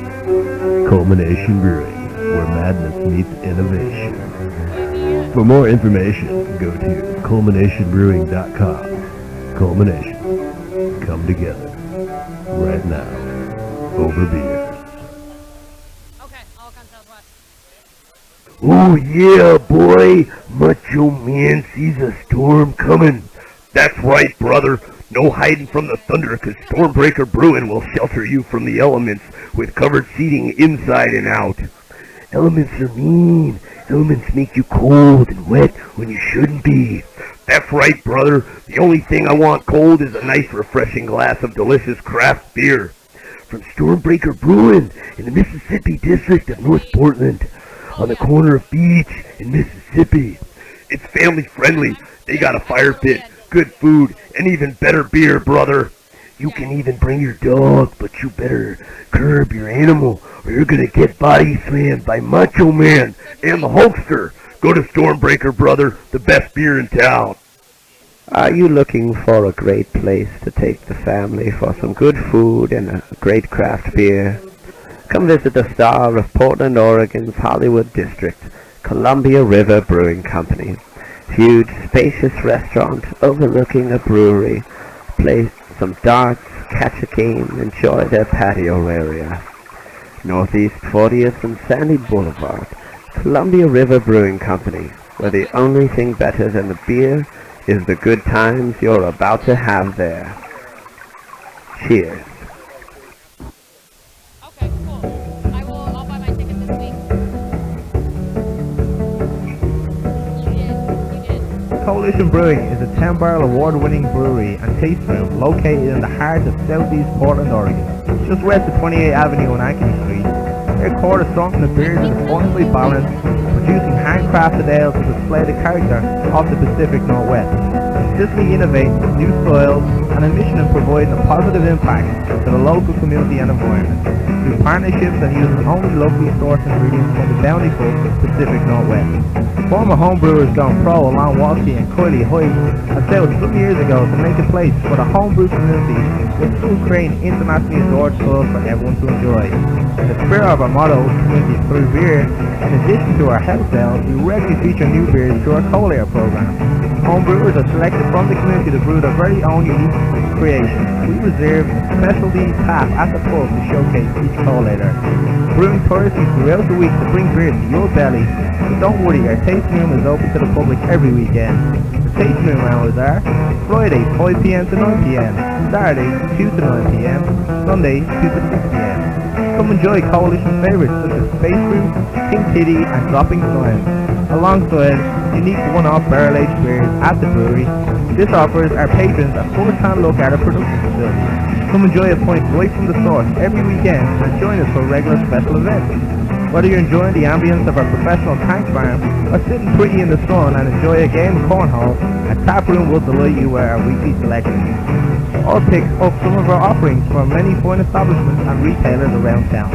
Culmination Brewing, where madness meets innovation. For more information, go to culminationbrewing.com. Culmination, come together, right now, over beer. Oh yeah, boy! Macho Man sees a storm coming. That's right, brother. No hiding from the thunder, 'cause Stormbreaker Brewing will shelter you from the elements with covered seating inside and out. Elements are mean. Elements make you cold and wet when you shouldn't be. That's right, brother. The only thing I want cold is a nice, refreshing glass of delicious craft beer. From Stormbreaker Brewing in the Mississippi district of North Portland, on the corner of Beach in Mississippi. It's family friendly. They got a fire pit, good food, and even better beer, brother. You can even bring your dog, but you better curb your animal or you're gonna get body slammed by Macho Man and the Hulkster. Go to Stormbreaker, brother, the best beer in town. Are you looking for a great place to take the family for some good food and a great craft beer? Come visit the star of Portland, Oregon's Hollywood District, Columbia River Brewing Company. Huge, spacious restaurant overlooking a brewery. Play some darts, catch a game, enjoy their patio area. Northeast 40th and Sandy Boulevard. Columbia River Brewing Company, where the only thing better than the beer is the good times you're about to have there. Cheers. Okay, cool. I'll buy my ticket this week. Coalition Brewing is a 10-barrel award-winning brewery and taste room located in the heart of southeast Portland, Oregon, just west of 28th Avenue and Anthony Street. Their core assortment of beers is affordably balanced, producing handcrafted ales to display the character of the Pacific Northwest. Consistently innovate new styles and a mission of providing a positive impact to the local community and environment through partnerships and using only locally sourced ingredients from the bountiful Pacific Northwest. Former homebrewers gone pro along Walshy and Coily Hoyt have sailed some years ago to make a place for the homebrew community with still creating internationally adored styles for everyone to enjoy. In the spirit of our motto, community through beer, in addition to our house sales, we regularly feature new beers through our collator program. Homebrewers are selected from the community to brew their very own unique creations. We reserve a specialty tap at the pub to showcase each collator. Brewing Thursdays throughout the week to bring beer to your belly. But don't worry, our tasting room is open to the public every weekend. The tasting room hours are Friday 5 p.m. to 9 p.m., Saturday 2 to 9 p.m., Sunday 2 to 6 p.m. Come enjoy Coalition favorites such as Space Brew, King Titty, and Dropping Slime, alongside unique one-off barrel-aged beers at the brewery. This offers our patrons a first-hand look at our production facility. Come enjoy a pint right from the source every weekend and join us for regular special events. Whether you're enjoying the ambience of our professional tank farm or sitting pretty in the sun and enjoy a game of cornhole, a tap room will delight you with our weekly selection. All picks up some of our offerings from many fine establishments and retailers around town.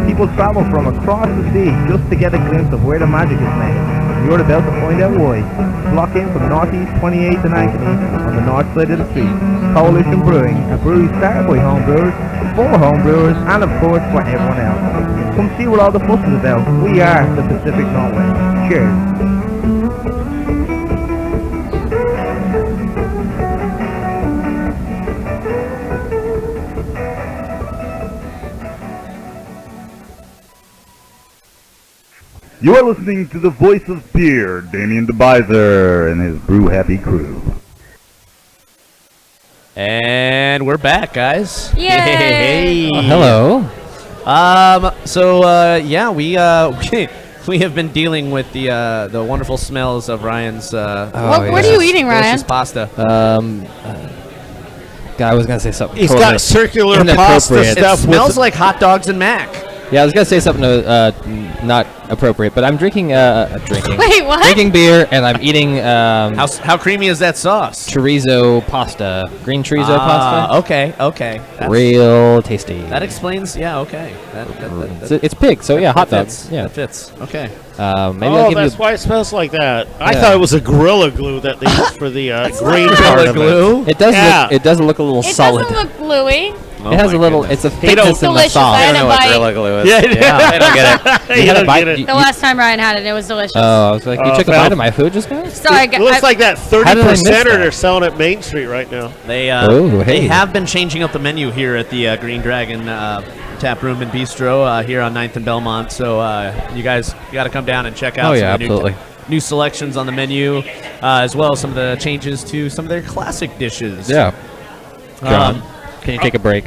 People travel from across the sea just to get a glimpse of where the magic is made. You're about to find out why. Block in from Northeast 28th and Ankeny on the north side of the street. Coalition Brewing, a brewery started by homebrewers, for homebrewers, and of course for everyone else. Come see what all the fuss is about. We are the Pacific Northwest. Cheers. You are listening to the voice of beer, Damien DeBizer and his Brew Happy crew. And we're back, guys. Yay! Hey. Hello. Yeah, we have been dealing with the wonderful smells of Ryan's. What are you eating, Ryan? Delicious pasta. God, I was gonna say something. He's totally got circular pasta stuff. It smells like hot dogs and mac. Yeah, I was gonna say something not appropriate, but I'm drinking. Wait, what? Drinking beer, and I'm eating. How creamy is that sauce? Chorizo pasta, green chorizo pasta. Okay. That's Real tasty. That explains. Yeah, okay. It's pig, so yeah, hot dogs. Yeah, that fits. Okay. Maybe I'll give that's you. why it smells like that. I thought it was a Gorilla Glue that they use for the green part of glue. It does. Yeah. It does look a little It solid. doesn't look gluey. It has a little. It's a thickness in the delicious. sauce. I had I don't know a what bite. Gorilla Glue is. Yeah. I don't get it. You had a bite. The last time Ryan had it, it was delicious. Oh, I was like, you took a Val. bite of my food just now? Sorry, It looks like that How did I miss 30%er that? they're selling at Main Street right now. They hey. they have been changing up the menu here at the Green Dragon Tap Room and Bistro here on 9th and Belmont. So you guys got to come down and check out. Oh, yeah, some of the absolutely. new selections on the menu, as well as some of the changes to some of their classic dishes. Yeah. John, can you take a break?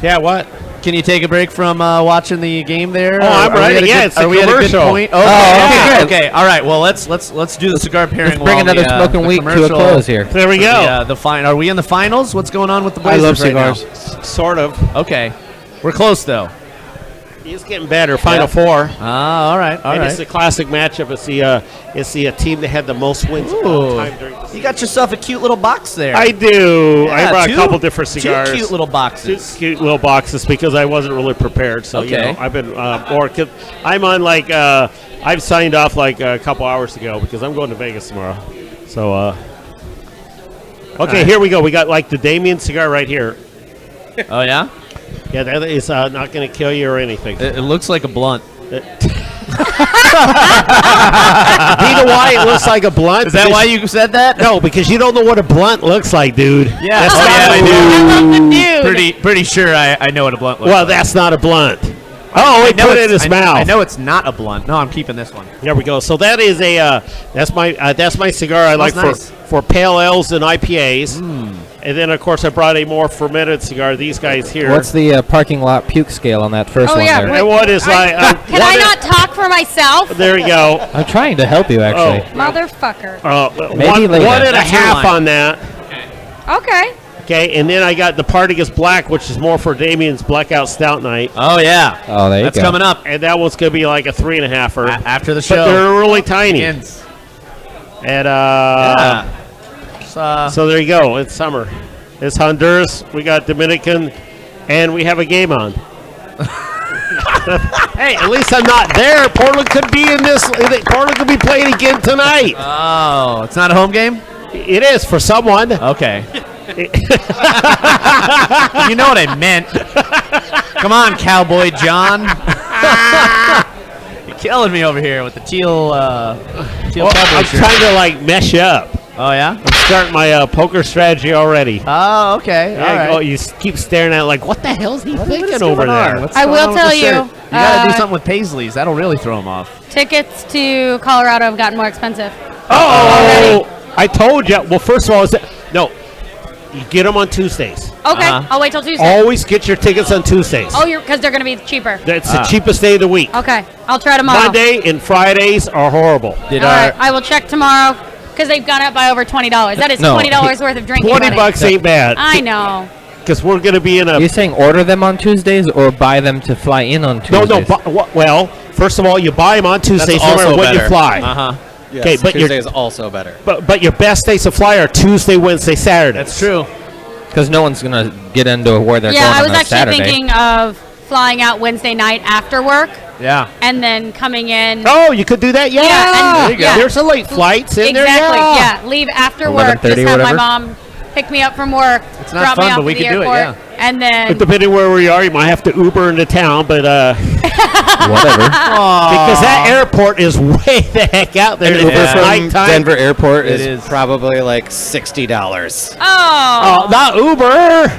Yeah, what? Can you take a break from watching the game there? Oh, I'm Are we ready. at a Yeah, good- it's a are we at a good commercial. point? Oh, okay, okay. All right. Well, let's do the cigar pairing. Let's bring while another the, smoking the week to a commercial- close here. There we go. Are we in the finals? What's going on with the I Blazers love right cigars. now? Sort of. Okay, we're close though. He's getting better. Final four. Ah, all right, all and right. it's a classic matchup. It's the team that had the most wins of all time during the season. You got yourself a cute little box there. I do. Yeah, I brought a couple different cigars. Two cute little boxes. Two cute little boxes because I wasn't really prepared. So Okay. I've been I'm on I've signed off like a couple hours ago because I'm going to Vegas tomorrow. So okay, here we go. We got like the Damien cigar right here. Oh yeah. Yeah, that is not going to kill you or anything. It looks like a blunt. Do you know why it looks like a blunt? Is that why you said that? No, because you don't know what a blunt looks like, dude. Yeah, that's I do. Pretty sure I know what a blunt looks like. Well, that's not a blunt. Oh, he put it in his mouth. I know it's not a blunt. No, I'm keeping this one. There we go. So that is a that's my cigar I like nice. for pale ales and IPAs. And then of course I brought a more fermented cigar. These guys here. What's the parking lot puke scale on that first one there? And what is like? Can I not talk for myself? There you go. I'm trying to help you actually. Motherfucker. Maybe later. 1.5 on that. Okay. Okay, and then I got the Partagas Black, which is more for Damien's Blackout Stout Night. Oh yeah. Oh, there you go. That's coming up. And that one's gonna be like a 3.5er after the show. But they're really tiny. Begins. And yeah. So there you go. It's summer. It's Honduras. We got Dominican, and we have a game on. Hey, at least I'm not there. Portland could be in this. Portland could be playing again tonight. Oh, it's not a home game? It is for someone. Okay. You know what I meant. Come on, Cowboy John. You're killing me over here with the teal Cowboy I'm shirt. trying to like mesh you up. Oh yeah? I'm starting my poker strategy already. Oh, okay. All right. You keep staring at it like, what the hell's he What thinking is over going there? on? What's I going will on with tell the you, shirt? You gotta do something with Paisleys. That'll really throw him off. Tickets to Colorado have gotten more expensive. Oh, I told you. Well, first of all, no, you get them on Tuesdays. Okay, I'll wait till Tuesday. Always get your tickets on Tuesdays. Oh, because they're going to be cheaper. That's the cheapest day of the week. Okay, I'll try tomorrow. Monday and Fridays are horrible. All right, I will check tomorrow because they've gone up by over $20. That is $20 worth of drinking money. $20 ain't bad. I know. Because we're going to be in a... Are you saying order them on Tuesdays or buy them to fly in on Tuesdays? Well, first of all, you buy them on Tuesdays no matter when you fly. Yes, Okay, but Tuesday is also better. But your best days to fly are Tuesday, Wednesday, Saturday. That's true. Because no one's going to get into where they're going I was on a actually Saturday. thinking of flying out Wednesday night after work. Yeah. And then coming in. Oh, you could do that? Yeah. and, there you go. There's a late flights in there. Exactly. Yeah. Leave after work. Just have my mom pick me up from work. It's not drop fun, me off but we at the can do it, airport, and then. But depending where we are, you might have to Uber into town, but whatever. Because that airport is way the heck out there. An Uber from nighttime. Denver Airport It is is. probably like $60. Oh. Not Uber.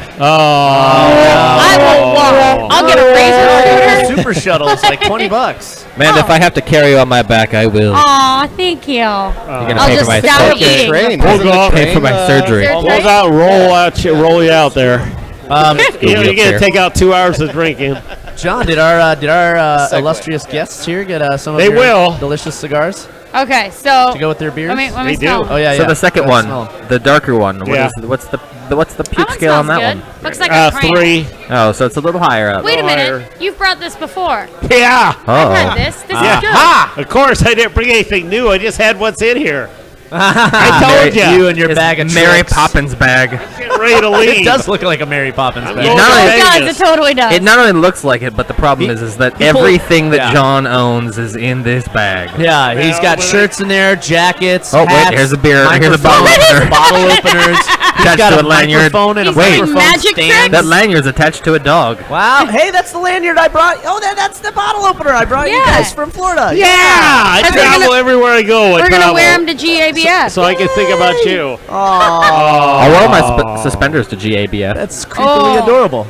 I will walk. I'll get a razor scooter. Super shuttle is like $20. Man, if I have to carry you on my back, I will. Aw, thank you. You're going to I'll pay for just my stop surgery. eating. We'll go Pay for my surgery. We'll go roll you out there. You're going to take out 2 hours of drinking. John, did our illustrious guests here get some of They your will. delicious cigars Okay, so. to go with their beers? Let me They smell. do. Oh yeah, So yeah. the second Go one, smell. the darker one, Yeah. what's the puke That scale on that smells one? good. Looks like a crank. 3. Oh, so it's a little higher up. Wait a higher. minute. You've brought this before. Yeah. I've had this. This is good. Ha! Of course, I didn't bring anything new. I just had what's in here. I told you. You and your bag of Mary tricks. Poppins bag. Get ready to leave. It does look like a Mary Poppins bag. going It to does. Vegas. It totally does. It not only looks like it, but the problem is that he pulled- everything that yeah. John owns is in this bag. Yeah, he's Well, got when shirts in there, jackets. Oh, wait, hats, here's a beer. Here's a bottle microphones, opener. bottle openers. He's Attached got to a a lanyard. microphone and a He's doing microphone magic stand. tricks? That lanyard's attached to a dog. Wow. Hey, that's the lanyard I brought. Oh, that's the bottle opener I brought you Yeah. guys from Florida. Yeah, I And we're travel gonna- everywhere I go. We're going to wear them to GABF. so I can think about you. Oh, I wore my suspenders to GABF. that's creepily Oh. adorable.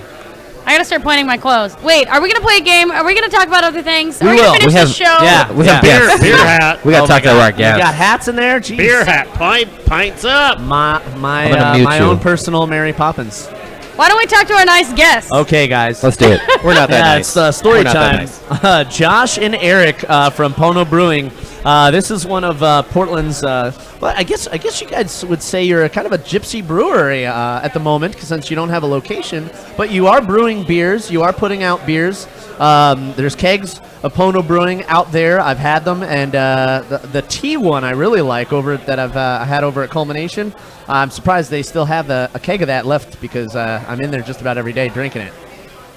I got to start pointing my clothes. Wait, are we going to play a game? Are we going to talk about other things? We Are we going will. to finish We the show? Yeah, We have Beer, guests. beer hat. We got to Oh talk my to our God. You got guests. hats in there? Jeez. Beer hat. Pints up. My I'm gonna mute my you. own personal Mary Poppins. Why don't we talk to our nice guests? Okay, guys. Let's do it. We're not that Yeah, nice. it's story We're not that time. nice. Josh and Erik from Pono Brewing. This is one of Portland's. Well, I guess you guys would say you're a kind of a gypsy brewery at the moment, 'cause since you don't have a location, but you are brewing beers. You are putting out beers. There's kegs of Pono Brewing out there. I've had them, and the tea one I really like over that I've had over at Culmination. I'm surprised they still have a keg of that left because I'm in there just about every day drinking it.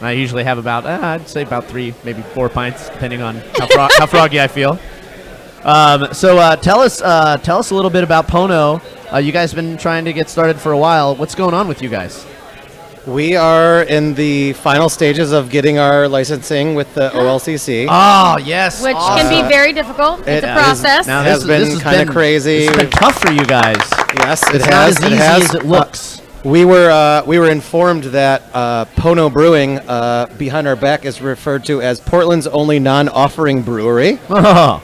I usually have about, I'd say about 3, maybe 4 pints, depending on how froggy I feel. So tell us a little bit about Pono. You guys have been trying to get started for a while. What's going on with you guys? We are in the final stages of getting our licensing with the OLCC. Oh, yes. Which can be very difficult. It's a process. Now has been kind of crazy. It's been tough for you guys. Yes, it's it not has. as easy as it looks. We were informed that Pono Brewing behind our back is referred to as Portland's only non-offering brewery. Oh.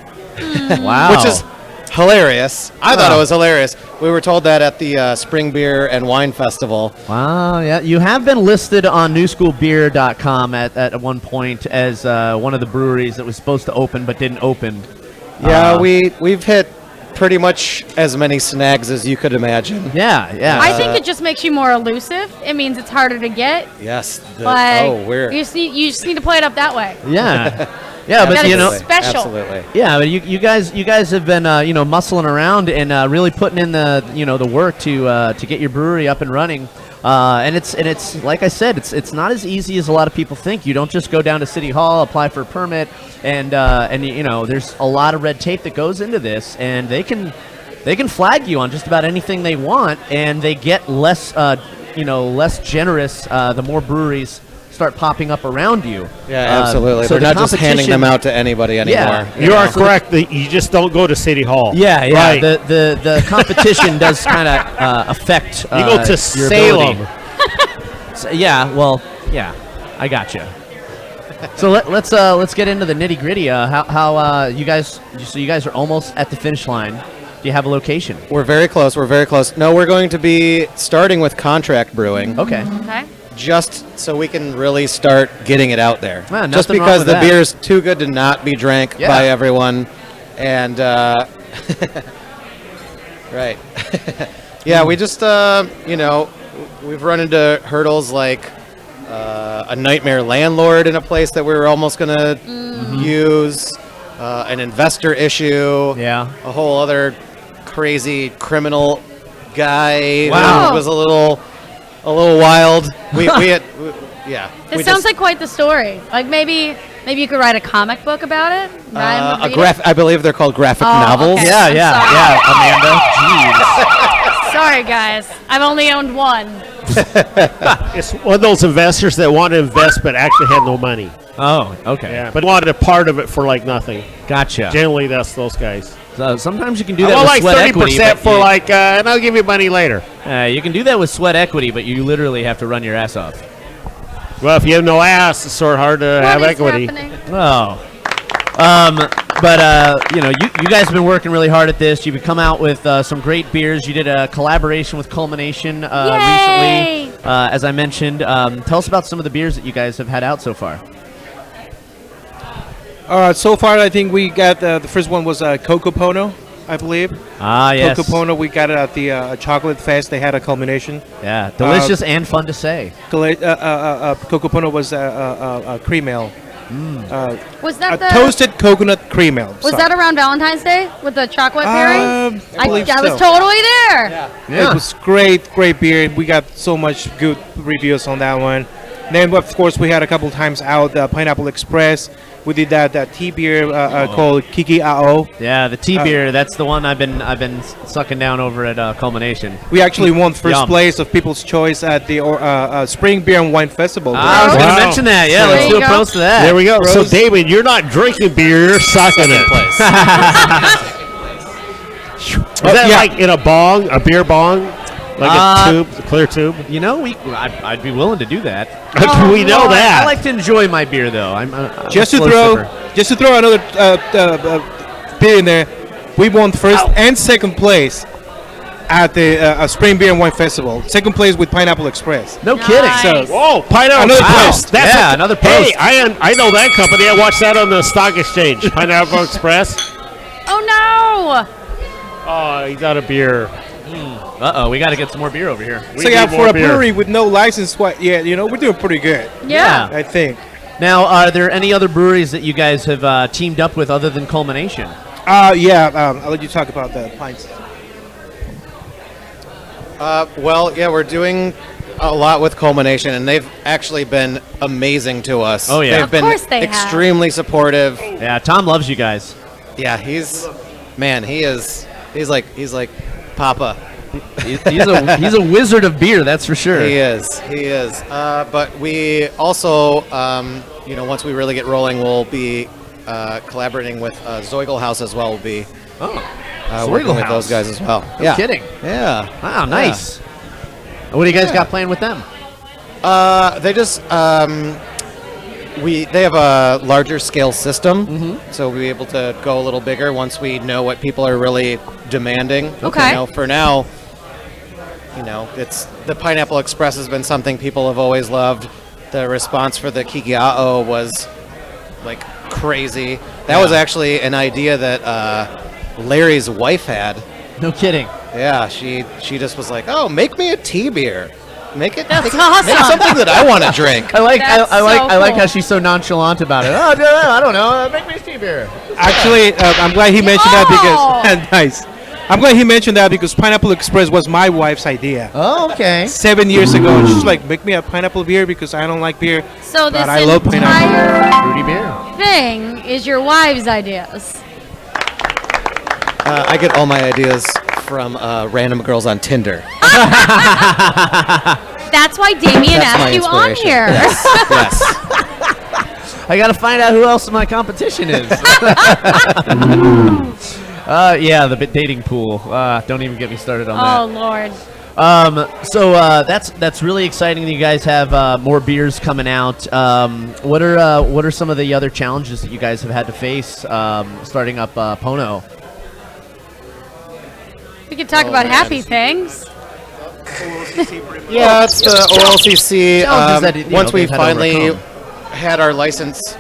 Wow. Which is hilarious. I thought it was hilarious. We were told that at the Spring Beer and Wine Festival. Wow, yeah. You have been listed on newschoolbeer.com at one point as one of the breweries that was supposed to open but didn't open. Yeah, we've hit pretty much as many snags as you could imagine. Yeah, yeah. I think it just makes you more elusive. It means it's harder to get. Yes. You just need to play it up that way. Yeah. Yeah, but you know, special. Absolutely. Yeah, but you guys have been muscling around and really putting in the work to get your brewery up and running. And it's like I said, it's not as easy as a lot of people think. You don't just go down to City Hall, apply for a permit, and there's a lot of red tape that goes into this, and they can flag you on just about anything they want, and they get less generous the more breweries start popping up around you. Yeah, absolutely. So They're not just handing them out to anybody anymore. Yeah, you are correct. You just don't go to City Hall. Yeah, yeah. Right. The competition does kind of affect. You go to your Salem. So, yeah. I got you. So let's get into the nitty gritty. How you guys? So you guys are almost at the finish line. Do you have a location? We're very close. No, we're going to be starting with contract brewing. Okay. Okay. Just so we can really start getting it out there. Well, just nothing wrong because with the that. beer's too good to not be drank by everyone. And, right. Yeah, we just, we've run into hurdles like a nightmare landlord in a place that we were almost going to use, an investor issue, a whole other crazy criminal guy Wow. who was a little wild. This sounds like quite the story. Like maybe you could write a comic book about it. I believe they're called graphic novels. Okay. Yeah, Amanda. Jeez. Sorry, guys. I've only owned one. It's one of those investors that want to invest but actually had no money. Oh, okay. Yeah, but wanted a part of it for like nothing. Gotcha. Generally, that's those guys. So sometimes you can do I that want with like sweat equity. 30% but for and I'll give you money later. you can do that with sweat equity, but you literally have to run your ass off. Well, if you have no ass, it's sort of hard to have equity. Oh. You guys have been working really hard at this. You've come out with some great beers. You did a collaboration with Culmination recently, as I mentioned. Tell us about some of the beers that you guys have had out so far. So far, I think we got the first one was Coco Pono, I believe. Ah, yes. Coco Pono, we got it at the Chocolate Fest. They had a culmination. Yeah, delicious and fun to say. Coco Pono was a cream ale. Was that a toasted coconut cream ale. Was that around Valentine's Day with the chocolate pairing? I believe I was so. totally there. Yeah. It was great beer. We got so much good reviews on that one. Then, of course, we had a couple times out Pineapple Express. We did that tea beer called Kiki Ao. Yeah, the tea beer. That's the one I've been sucking down over at Culmination. We actually won first place of People's Choice at the Spring Beer and Wine Festival. I was going to mention that. Yeah, let's do a prost to that. There we go. So, David, you're not drinking beer. You're sucking it. Is that like in a bong, a beer bong? Like a tube, a clear tube? You know, I'd be willing to do that. We know that. I like to enjoy my beer, though. I'm just a to slow throw another beer in there. We won first and second place at the Spring Beer and Wine Festival. Second place with Pineapple Express. No kidding. So, whoa, Pineapple Express. That's another post. Hey, I know that company. I watched that on the stock exchange. Pineapple Express. Oh no! Oh, he's out of beer. Uh-oh, we got to get some more beer over here. So yeah, for a brewery with no license, we're doing pretty good. Yeah. I think. Now, are there any other breweries that you guys have teamed up with other than Culmination? I'll let you talk about the pints. We're doing a lot with Culmination, and they've actually been amazing to us. Oh, yeah. They've been extremely supportive. Yeah, Tom loves you guys. Yeah, he's like Papa. He's a wizard of beer, that's for sure. He is. He is. But we also, once we really get rolling, we'll be collaborating with Zoigl House as well. We'll be working with those guys as well. No kidding. Yeah. Wow, nice. What do you guys got planned with them? They just they have a larger scale system, so we'll be able to go a little bigger once we know what people are really demanding. Okay. For now, it's the Pineapple Express has been something people have always loved. The response for the Kikia'o was like crazy. That was actually an idea that Larry's wife had. No kidding. Yeah, she just was like, "Oh, make me a tea beer. Make it That's make awesome. something that I want to drink." I like That's how she's so nonchalant about it. Oh, I don't know. Make me a tea beer. Actually, I'm glad he mentioned that because nice. I'm glad he mentioned that because Pineapple Express was my wife's idea. Oh, okay. 7 years ago, and she's like, "Make me a pineapple beer because I don't like beer." So this but I love pineapple. Fruity beer. thing is your wives' ideas. I get all my ideas from random girls on Tinder. That's why Damien That's my asked you on inspiration. here. Yes. I got to find out who else my competition is. Yeah, the dating pool. Don't even get me started on that. Oh, Lord. So that's really exciting that you guys have more beers coming out. What are some of the other challenges that you guys have had to face starting up Pono? We could talk about happy things. Yeah, it's the OLCC. Challenges that, Once we they've had to finally overcome. had our license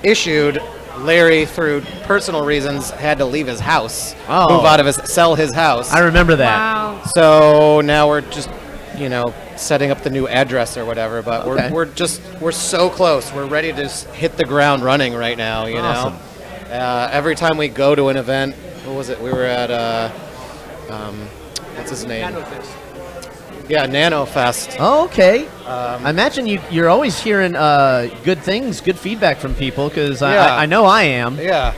issued, Larry, through personal reasons, had to leave his house, Oh. sell his house. I remember that. Wow. So now we're just, setting up the new address or whatever. But Okay. we're so close. We're ready to just hit the ground running right now. Awesome. Every time we go to an event, what was it? We were at what's his name? Yeah, NanoFest. Oh, okay. I imagine you're always hearing good things, good feedback from people, because I know I am. Yeah.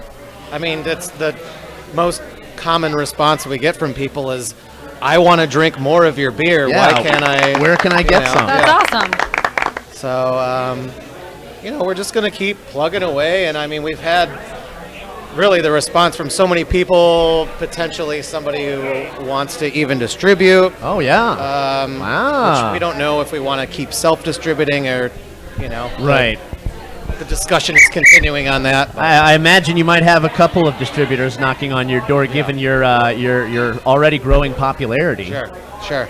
I mean, that's the most common response we get from people is, I want to drink more of your beer. Yeah. Why can't I? Where can I get some? That's awesome. So, we're just going to keep plugging away. And, I mean, we've had really the response from so many people, potentially somebody who wants to even distribute. Oh, yeah. Wow. Which we don't know if we want to keep self-distributing or, Right. The discussion is continuing on that. I imagine you might have a couple of distributors knocking on your door, given your already growing popularity. Sure.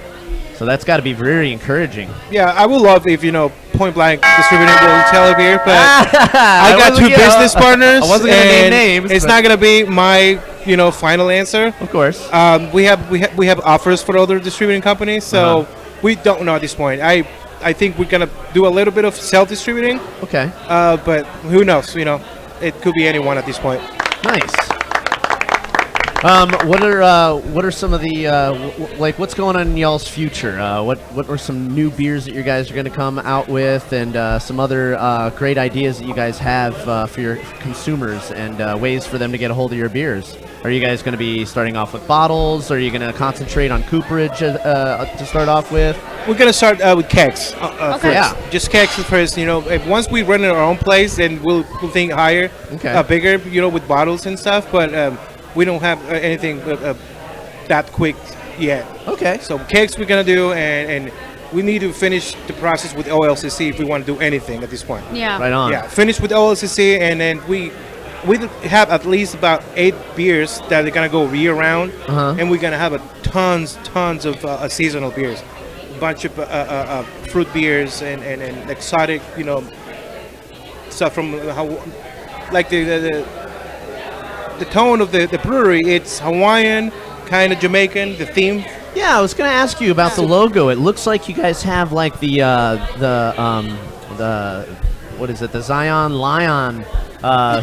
So that's got to be very encouraging. Yeah, I would love if Point Blank distributing the retail beer, but I got two business partners. I wasn't gonna name and names. It's not gonna be my final answer. Of course. We have offers for other distributing companies, so we don't know at this point. I think we're gonna do a little bit of self-distributing. Okay. But who knows? It could be anyone at this point. Nice. What are some of the what's going on in y'all's future? What are some new beers that you guys are going to come out with, and some other great ideas that you guys have for your consumers and ways for them to get a hold of your beers? Are you guys going to be starting off with bottles? Are you going to concentrate on cooperage to start off with? We're gonna start with kegs first. Yeah. Just kegs first. Once we run in our own place, then we'll think higher, bigger. With bottles and stuff. But we don't have anything that quick yet. Okay. So kegs we're gonna do, and we need to finish the process with OLCC if we want to do anything at this point. Yeah. Right on. Yeah. Finish with OLCC, and then we have at least about 8 beers that are gonna go year-round, and we're gonna have tons of seasonal beers. Bunch of fruit beers and exotic, stuff from like the tone of the brewery. It's Hawaiian, kind of Jamaican, the theme. Yeah, I was going to ask you about the logo. It looks like you guys have like the what is it? The Zion Lion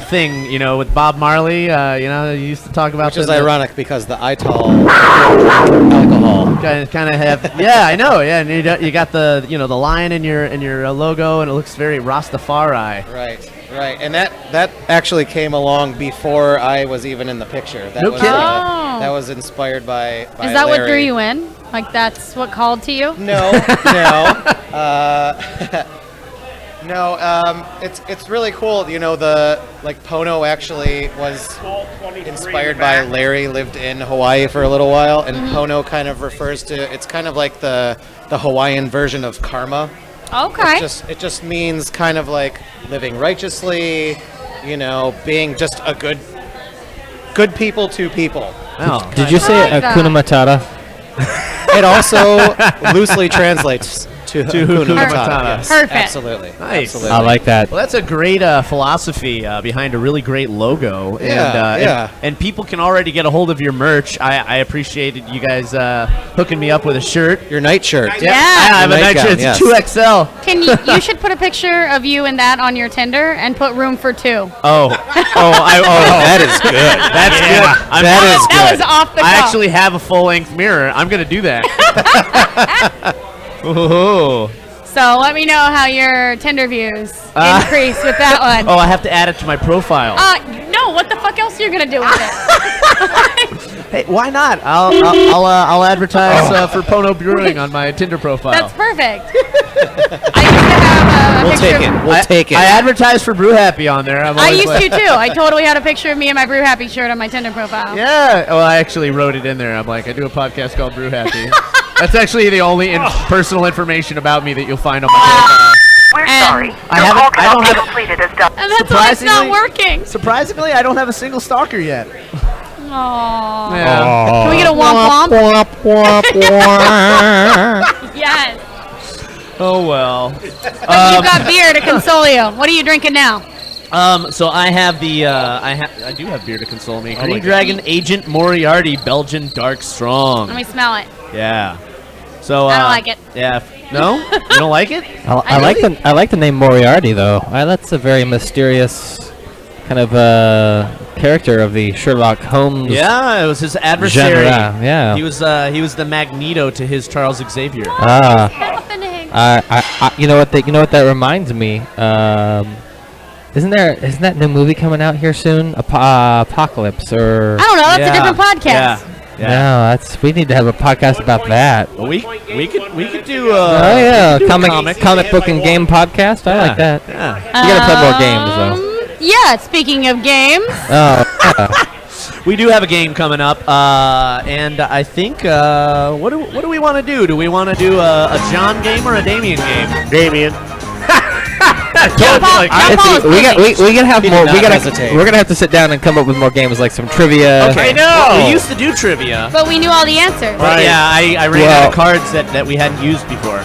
thing, with Bob Marley. You used to talk about. Which is ironic because the Ital alcohol. Kind of have. Yeah, I know. Yeah, and you got the the lion in your logo, and it looks very Rastafari. Right, and that actually came along before I was even in the picture. That No was kidding. that was inspired by Is that Larry. what drew you in? Like that's what called to you? No, no. No, it's really cool. You know, Pono actually was inspired by Larry, lived in Hawaii for a little while, and Pono kind of refers to, it's kind of like the Hawaiian version of karma. Okay. It just means kind of like living righteously, you know, being just a good people to people. Oh. Did you say Hakuna Matata? It also loosely translates to Hakuna Matata. Yes, Perfect. Absolutely. Nice. Absolutely. I like that. Well, that's a great philosophy behind a really great logo. And people can already get a hold of your merch. I appreciated you guys hooking me up with a shirt. Your night shirt. Yeah. I have a night shirt. It's 2XL. Can you should put a picture of you in that on your Tinder and put room for 2. That is good. That's good. That was off the cuff. I actually have a full-length mirror. I'm going to do that. Ooh. So let me know how your Tinder views increase with that one. Oh, I have to add it to my profile. No, what the fuck else are you gonna do with it? Hey, why not? I'll advertise for Pono Brewing on my Tinder profile. That's perfect. I used to have a picture. We'll take it. I advertise for Brew Happy on there. I used to too. I totally had a picture of me and my Brew Happy shirt on my Tinder profile. Yeah. Well, I actually wrote it in there. I'm like, I do a podcast called Brew Happy. That's actually the only personal information about me that you'll find on my profile. We're sorry. I don't have completed is done. And that's why it's not working. Surprisingly, I don't have a single stalker yet. Aww. Yeah. Can we get a womp womp? Womp, womp. Yes. Oh well. You've got beer to console you. What are you drinking now? So I have the I do have beer to console me. Green Dragon Agent Moriarty Belgian Dark Strong. Let me smell it. Yeah. So I don't like it. Yeah. No? You don't like it? I like the name Moriarty though. That's a very mysterious kind of character of the Sherlock Holmes. Yeah, it was his adversary. Genre. Yeah. He was the Magneto to his Charles Xavier. You know what that reminds me? Isn't that new movie coming out here soon? Apocalypse or I don't know. That's a different podcast. Yeah. No, we need to have a podcast about that. Well, we could do. Comic book and game podcast. I like that. Yeah. You gotta play more games though. Yeah. Speaking of games. Oh. We do have a game coming up, and I think what do we want to do? Do we want to do a John game or a Damien game? Damien. We gotta have more. We're gonna have to sit down and come up with more games, like some trivia. Okay, I know. Well, we used to do trivia. But we knew all the answers. Right. Yeah, I ran out of cards that we hadn't used before.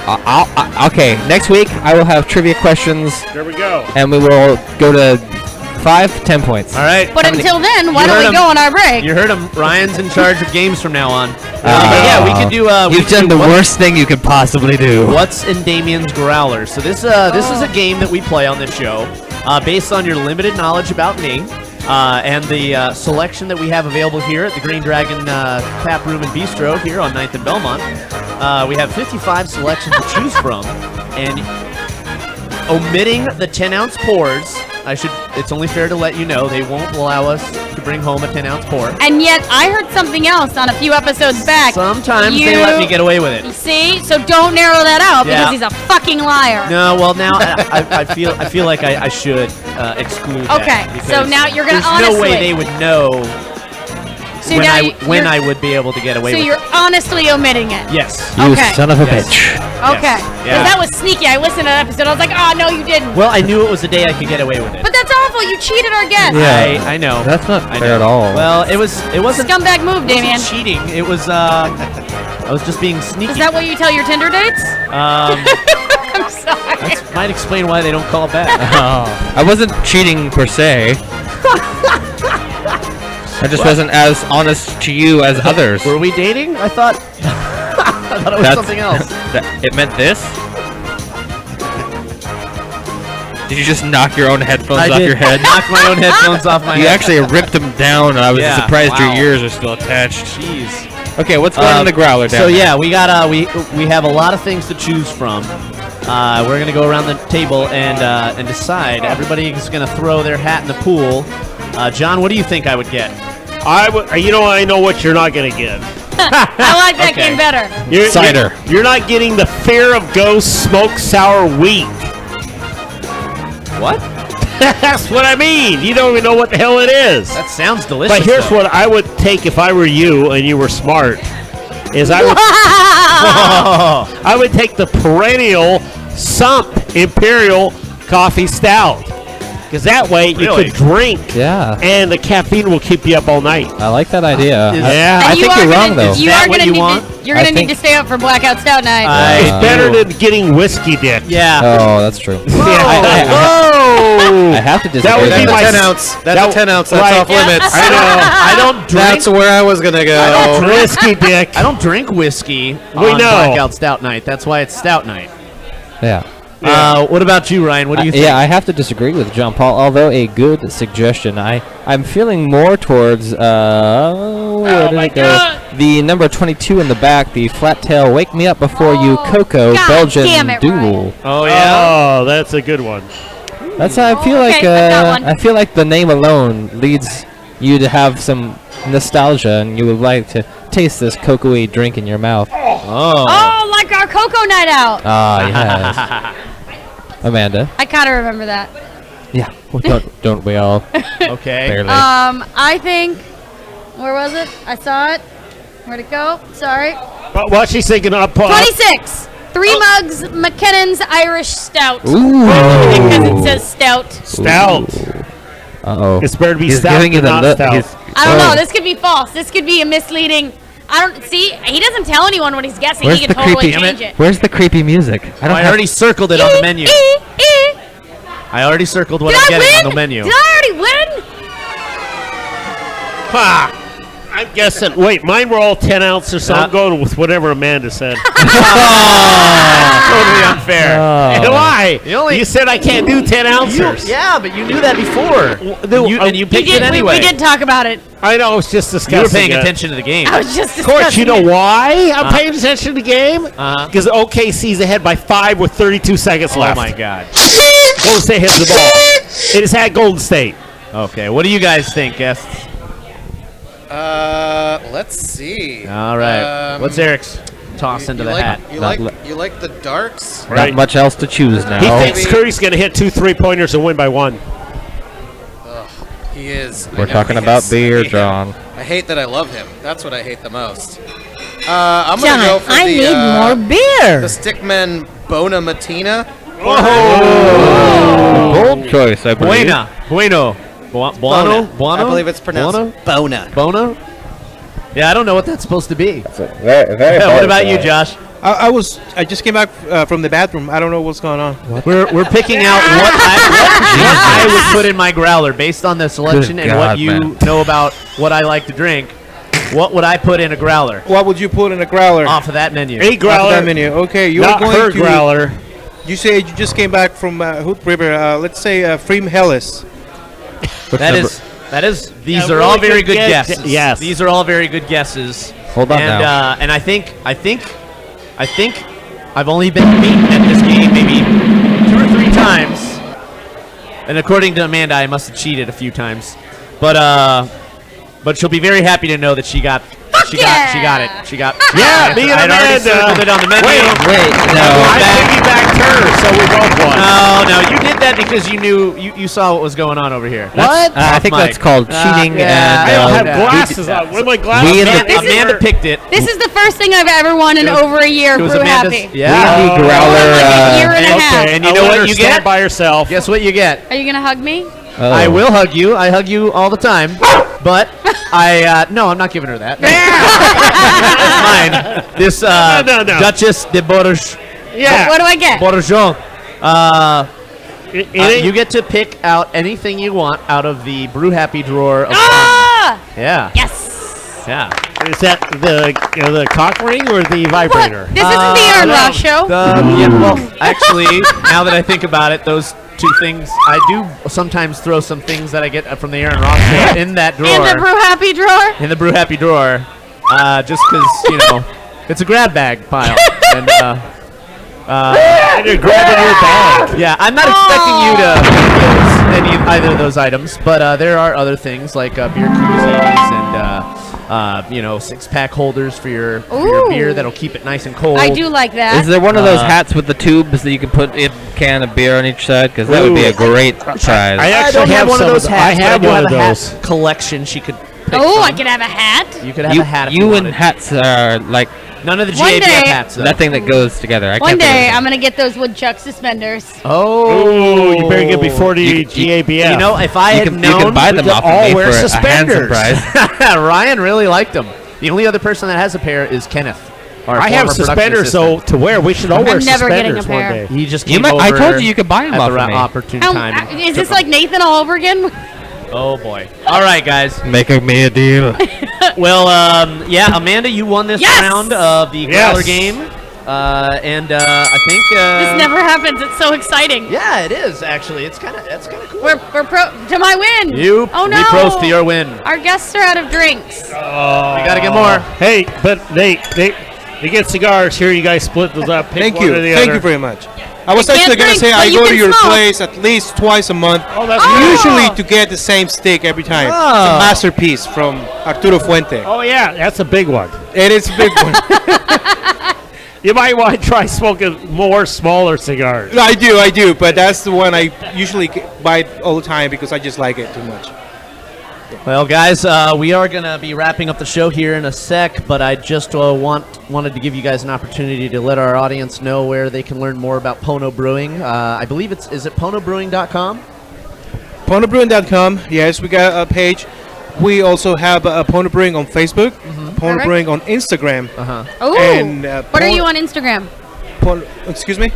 Okay, next week I will have trivia questions. There we go. And we will go to 5-10 points. All right. But until then, why don't we go on our break? You heard him. Ryan's in charge of games from now on. Yeah, we could do. You've done the worst thing you could possibly do. What's in Damien's Growler? So this is a game that we play on this show, based on your limited knowledge about me, and the selection that we have available here at the Green Dragon Tap Room and Bistro here on 9th and Belmont. We have 55 selections to choose from, and omitting the 10-ounce pours. It's only fair to let you know they won't allow us to bring home a 10-ounce pour. And yet, I heard something else on a few episodes back. Sometimes they let me get away with it. See? So don't narrow that out because he's a fucking liar. No, well now I feel like I should exclude that. Okay, so now you're gonna there's no way they would know so when I would be able to get away with it. So you're honestly omitting it? Yes. You son of a bitch. Okay. Because that was sneaky. I listened to that episode. I was like, oh, no, you didn't. Well, I knew it was the day I could get away with it. But that's awful. You cheated our guest. Yeah, I know. That's not fair at all. Well, it wasn't scumbag move, Damien. Cheating. It was I was just being sneaky. Is that what you tell your Tinder dates? I'm sorry. That might explain why they don't call back. I wasn't cheating per se. I just wasn't as honest to you as others. Were we dating? I thought it was something else. It meant this? Did you just knock your own headphones off your head? I knocked my own headphones off my head. You actually ripped them down. I was surprised your ears are still attached. Jeez. Okay, what's going on the growler down So there? yeah, we got we have a lot of things to choose from. We're gonna go around the table and decide. Everybody's gonna throw their hat in the pool. John, what do you think I would get? I know what you're not gonna get. I like that game better. Cider. You're not getting the Fear of Ghost smoked sour wheat. What? That's what I mean. You don't even know what the hell it is. That sounds delicious. But here's though. what I would take if I were you and you were smart. Is I would I would take the perennial Sump Imperial Coffee Stout. Because that way you could drink. Yeah. And the caffeine will keep you up all night. I like that idea. Yeah. I think you're wrong, though. You are You're going to need to stay up for Blackout Stout night. It's better than getting whiskey dick. Yeah. Oh, that's true. I have to disagree. That would be That's my a 10 ounce. That's a 10 ounce. That's off limits. I know. I don't drink. That's where I was gonna go. I don't drink whiskey dick. I don't drink whiskey on Blackout Stout night. That's why it's Stout night. Yeah. What about you, Ryan? What do you think? Yeah, I have to disagree with John Paul. Although a good suggestion, I'm feeling more towards where did it go? The number 22 in the back, the Flat Tail Wake Me Up Before You Cocoa Belgian Duel. Oh yeah. Oh, that's a good one. That's I feel like I feel like the name alone leads you to have some nostalgia, and you would like to taste this cocoa-y drink in your mouth. Oh, like our cocoa night out. Ah, yes. Amanda. I kind of remember that. Yeah. Well, don't we all? Okay. Barely. I think, where was it? I saw it. Where'd it go? Sorry. But what's she thinking up? 26. 3 mugs McKinnon's Irish Stout. Ooh. Because it says stout. Stout. Uh-oh. It's better to be He's stout giving you than the not look. stout. I don't know. This could be false. This could be a misleading. I don't see. He doesn't tell anyone what he's guessing. Where's He the can totally creepy? change it. Where's the creepy music? I already circled it on the menu. I already circled what I'm getting on the menu. Did I already win? Ha! I'm guessing. Wait, mine were all 10 ounces, so I'm going with whatever Amanda said. Totally unfair. Why? You said I can't do 10 ounces. Yeah, but you knew that before. And you picked it anyway. We did talk about it. I know, it's just disgusting. You were paying attention to the game. I was just Of course, you know discussing it. why I'm paying attention to the game? Because OKC's ahead by 5 with 32 seconds left. Oh, my God. Golden State has the ball. It is at Golden State. Okay, what do you guys think, guests? Let's see. All right. What's Eric's toss into the hat? You like the darks? Not much else to choose now. He thinks Curry's going to hit 2 3-pointers and win by 1. He is. We're talking about beer, John. I hate that I love him. That's what I hate the most. I'm going to John, go for I the, need more beer. The Stickman Bona Matina. Bold choice, I believe. Bueno. Buono? I believe it's pronounced Bona. Bona? Yeah, I don't know what that's supposed to be. Very What about you, Josh? I just came back from the bathroom. I don't know what's going on. We're picking out what I would put in my growler based on the selection and what you know about what I like to drink. What would I put in a growler? What would you put in a growler? Off of that menu. A growler. Off of that menu. Okay, you're Not going her to growler. You say you just came back from Hoot River. Let's say Freem Hellas. That is. These A are all really very good good guess. guesses. Yes. These are all very good guesses. Hold on and, now. And I think I've only been beaten at this game maybe 2 or 3 times. And according to Amanda, I must have cheated a few times. But she'll be very happy to know that she got it. Yeah, me and I'd already Amanda. circled it on the menu. Wait, no. I piggybacked her, so we both won. No, you did that because you knew you saw what was going on over here. What? I think that's called cheating. I don't have and glasses on. What are my glasses? Amanda picked it. This is the first thing I've ever won in over a year. It was Brew Amanda's. Happy. Yeah. We growler. Like a year and a half. Okay, and you know what you Stand get? by yourself. Guess what you get? Are you gonna hug me? Oh. I will hug you. I hug you all the time. But no, I'm not giving her that. That's mine. This No. Duchess de Bourges. Yeah. What do I get? Bourgeon. It ain't- You get to pick out anything you want out of the Brew Happy drawer of Ah! Yeah. Yes. Yeah. Is that the cock ring or the vibrator? This isn't the Aaron no. Ross show. Well, actually, now that I think about it, those 2 things, I do sometimes throw some things that I get from the Aaron Ross show in that drawer. In the Brew Happy drawer. In the Brew Happy drawer, just because, it's a grab bag pile. And you're grabbing your bag. yeah, I'm not expecting you to use either of those items, but there are other things like beer koozies and 6-pack holders for your beer that'll keep it nice and cold. I do like that. Is there one of those hats with the tubes that you can put a can of beer on each side? Because that would be a great prize. I don't have one of those hats. I have one of those. those. Collection she could pick I from. could have a hat. You could have a hat if you You wanted. and hats are like None of the One GABF day- hats, though. nothing that goes together. I One can't day, believe it. I'm going to get those woodchuck suspenders. Oh, you better get before the GABF. You know, if I You had can known, buy them we could off of all me wear for a handsome suspenders. price. Ryan really liked them. The only other person that has a pair is Kenneth. Our I have former production suspenders assistant. to wear. We should all wear I'm never getting a suspenders one pair. day. He just You came might- I over told you you could buy 'em at off the of me. opportune time. and Is took this 'em. like Nathan all over again? Oh boy! All right, guys. Make me a deal. Well, Amanda, you won this Yes! round of the Growler Yes! game, and I think This never happens. It's so exciting. Yeah, it is actually. That's kind of cool. We're pro to my win. Oh no! we prost to your win. Our guests are out of drinks. We gotta get more. Hey, but they get cigars here. You guys split those up. Pick Thank one you. or the Thank other. you very much. I was can't actually going to drink, say but I you go to can your smoke. place at least twice a month. Oh, that's Usually to get the same steak every time. It's a masterpiece from Arturo Fuente. Oh yeah, that's a big one. It is a big one. You might want to try smoking more smaller cigars. I do, but that's the one I usually buy all the time because I just like it too much. Well, guys, we are going to be wrapping up the show here in a sec, but I just wanted to give you guys an opportunity to let our audience know where they can learn more about Pono Brewing. I believe is it ponobrewing.com? PonoBrewing.com. Yes, we got a page. We also have Pono Brewing on Facebook, Pono Perfect. Brewing on Instagram. Oh, And, what are you on Instagram? Excuse me?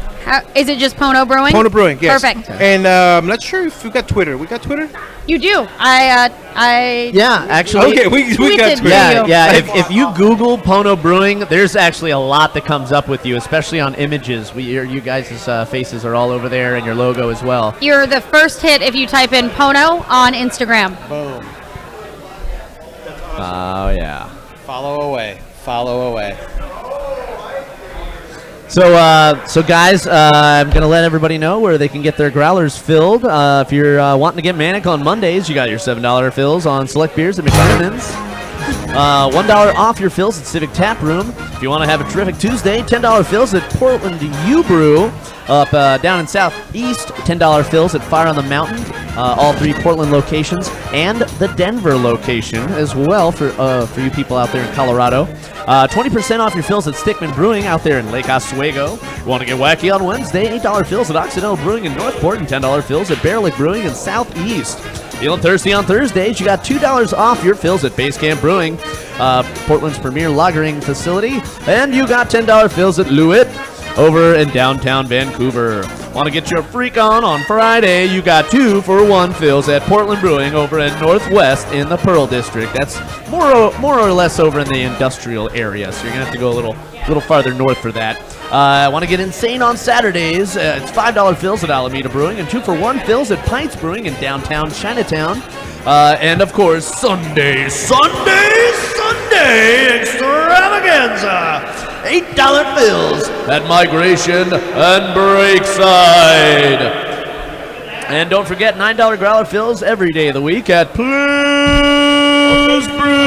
Is it just Pono Brewing? Pono Brewing, yes. Perfect. And I'm not sure if we got Twitter. We got Twitter? You do. I Yeah, actually. Okay, we got tweeted Twitter. Yeah, you. yeah. If you Google Pono Brewing, there's actually a lot that comes up with you, especially on images. You guys' faces are all over there, and your logo as well. You're the first hit if you type in Pono on Instagram. Boom. Oh yeah. Follow away. So guys, I'm gonna let everybody know where they can get their growlers filled. If you're wanting to get manic on Mondays, you got your $7 fills on select beers at McDonald's. $1 off your fills at Civic Tap Room. If you want to have a terrific Tuesday, $10 fills at Portland U Brew. Up down in Southeast, $10 fills at Fire on the Mountain. All 3 Portland locations and the Denver location as well for you people out there in Colorado. 20% off your fills at Stickman Brewing out there in Lake Oswego. You want to get wacky on Wednesday? $8 fills at Occidental Brewing in Northport and $10 fills at Bear Lake Brewing in Southeast. Feeling thirsty on Thursdays? You got $2 off your fills at Base Camp Brewing, Portland's premier lagering facility, and you got $10 fills at Lewitt over in downtown Vancouver. Want to get your freak on Friday? You got 2 for 1 fills at Portland Brewing over in Northwest in the Pearl District. That's more or less over in the industrial area, so you're gonna have to go a little farther north for that. Want to get insane on Saturdays? It's $5 fills at Alameda Brewing and 2 for 1 fills at Pints Brewing in downtown Chinatown. And of course, Sunday extravaganza! $8 fills at Migration and Breakside. And don't forget $9 growler fills every day of the week at Blues Brews.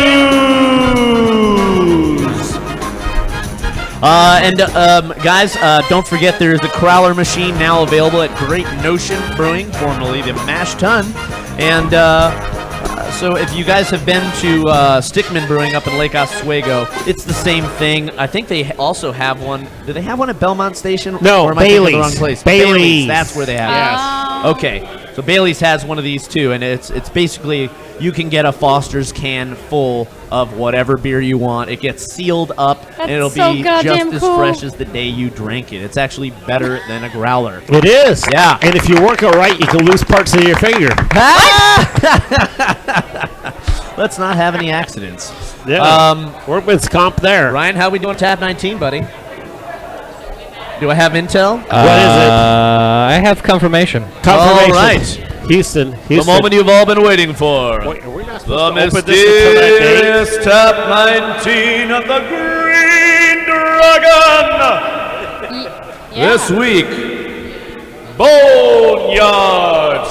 Guys, don't forget there's the Crowler machine now available at Great Notion Brewing, formerly the Mash Tun. And so if you guys have been to Stickman Brewing up in Lake Oswego, it's the same thing. I think they also have one. Do they have one at Belmont Station? No, or am I thinking of the wrong Bailey's. place? Bailey's. That's where they have it. Yes. Okay, so Bailey's has one of these too, and it's basically you can get a Foster's can full of whatever beer you want. It gets sealed up, and it'll so be goddamn just cool. as fresh as the day you drank it. It's actually better than a growler. It is. Yeah. And if you work it right, you can lose parts of your finger. Let's not have any accidents. Yeah. Workman's comp there. Ryan, how we doing tab 19, buddy? Do I have intel? What is it? I have confirmation. Confirmation. All right. Houston. The moment you've all been waiting for. Wait, are we not The supposed to open this until that mysterious Tap 19 of the Green Dragon. This week, Boneyard's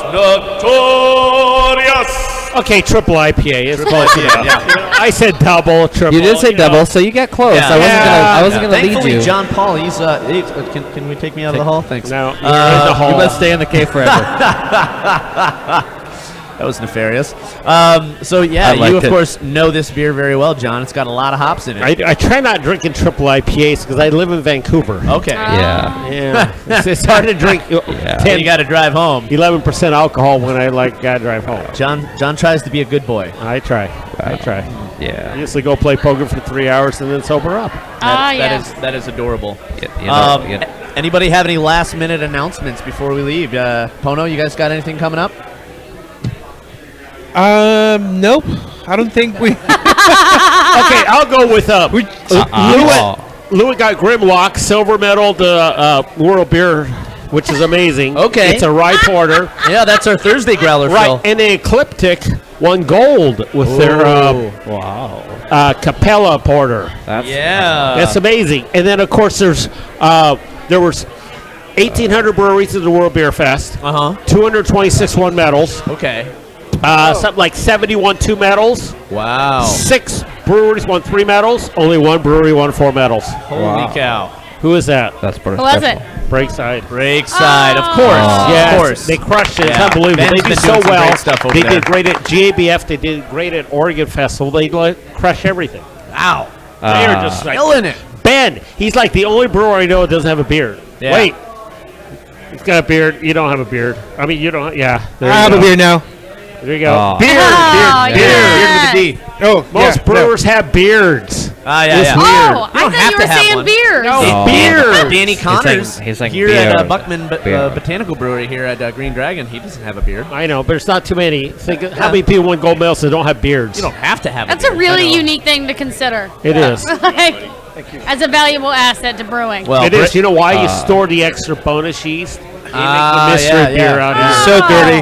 Notorious Okay, triple IPA. It's Triple close IPA, enough. yeah. I said double, triple. You did say double, so you got close. I wasn't gonna lead Thankfully, you. John Paul, he's can we take me out of the hall? Thanks. No, you're in the hall. You must stay in the cave forever. That was nefarious. So yeah, you of course know this beer very well, John. It's got a lot of hops in it. I try not drinking triple IPAs because I live in Vancouver. Okay. Yeah. It's hard to drink. You got to drive home. 11% alcohol when I gotta drive home. John tries to be a good boy. I try. Yeah. I usually go play poker for 3 hours and then sober up. That is adorable. Anybody have any last minute announcements before we leave? Pono, you guys got anything coming up? Nope. I don't think we. Okay, I'll go with Louis got Grimlock, silver medal, the World Beer, which is amazing. Okay. It's a rye porter. Yeah, that's our Thursday growler, right, Phil. and the Ecliptic won gold with their Capella porter. That's amazing. And then of course there was 1,800 breweries at the World Beer Fest. 226 won medals. Okay. Something like 71 2 medals. Wow. 6 breweries won 3 medals. Only 1 brewery won 4 medals. Holy cow. Who is that? That's pretty Who was it? Breakside. Breakside, of course. Yes, Of course. they crushed it. It's Yeah. unbelievable. Ben's They been did so doing some well. great stuff over They there. did great at GABF. They did great at Oregon Festival. They crush everything. Wow. They are just like killing it. Ben, he's like the only brewer I know that doesn't have a beard. Yeah. Wait. He's got a beard. You don't have a beard. I mean, you don't. Yeah. I have a beer now. There you go. Oh. Beard. Oh, Beard yes. with a D. Oh, Most brewers have beards. Yeah. Oh, I thought you were saying beers. No, beard. Danny Connors he's saying here beard. at Buckman Beard. Botanical Brewery here at Green Dragon. He doesn't have a beard. I know, but it's not too many. Think how many people win gold medals that don't have beards? You don't have to have That's a a beard. really unique thing to consider. It is. Like, as a valuable asset to brewing. Well, It is. You know why you store the extra bonus yeast? You make the mystery yeah, beer yeah. out here. So dirty.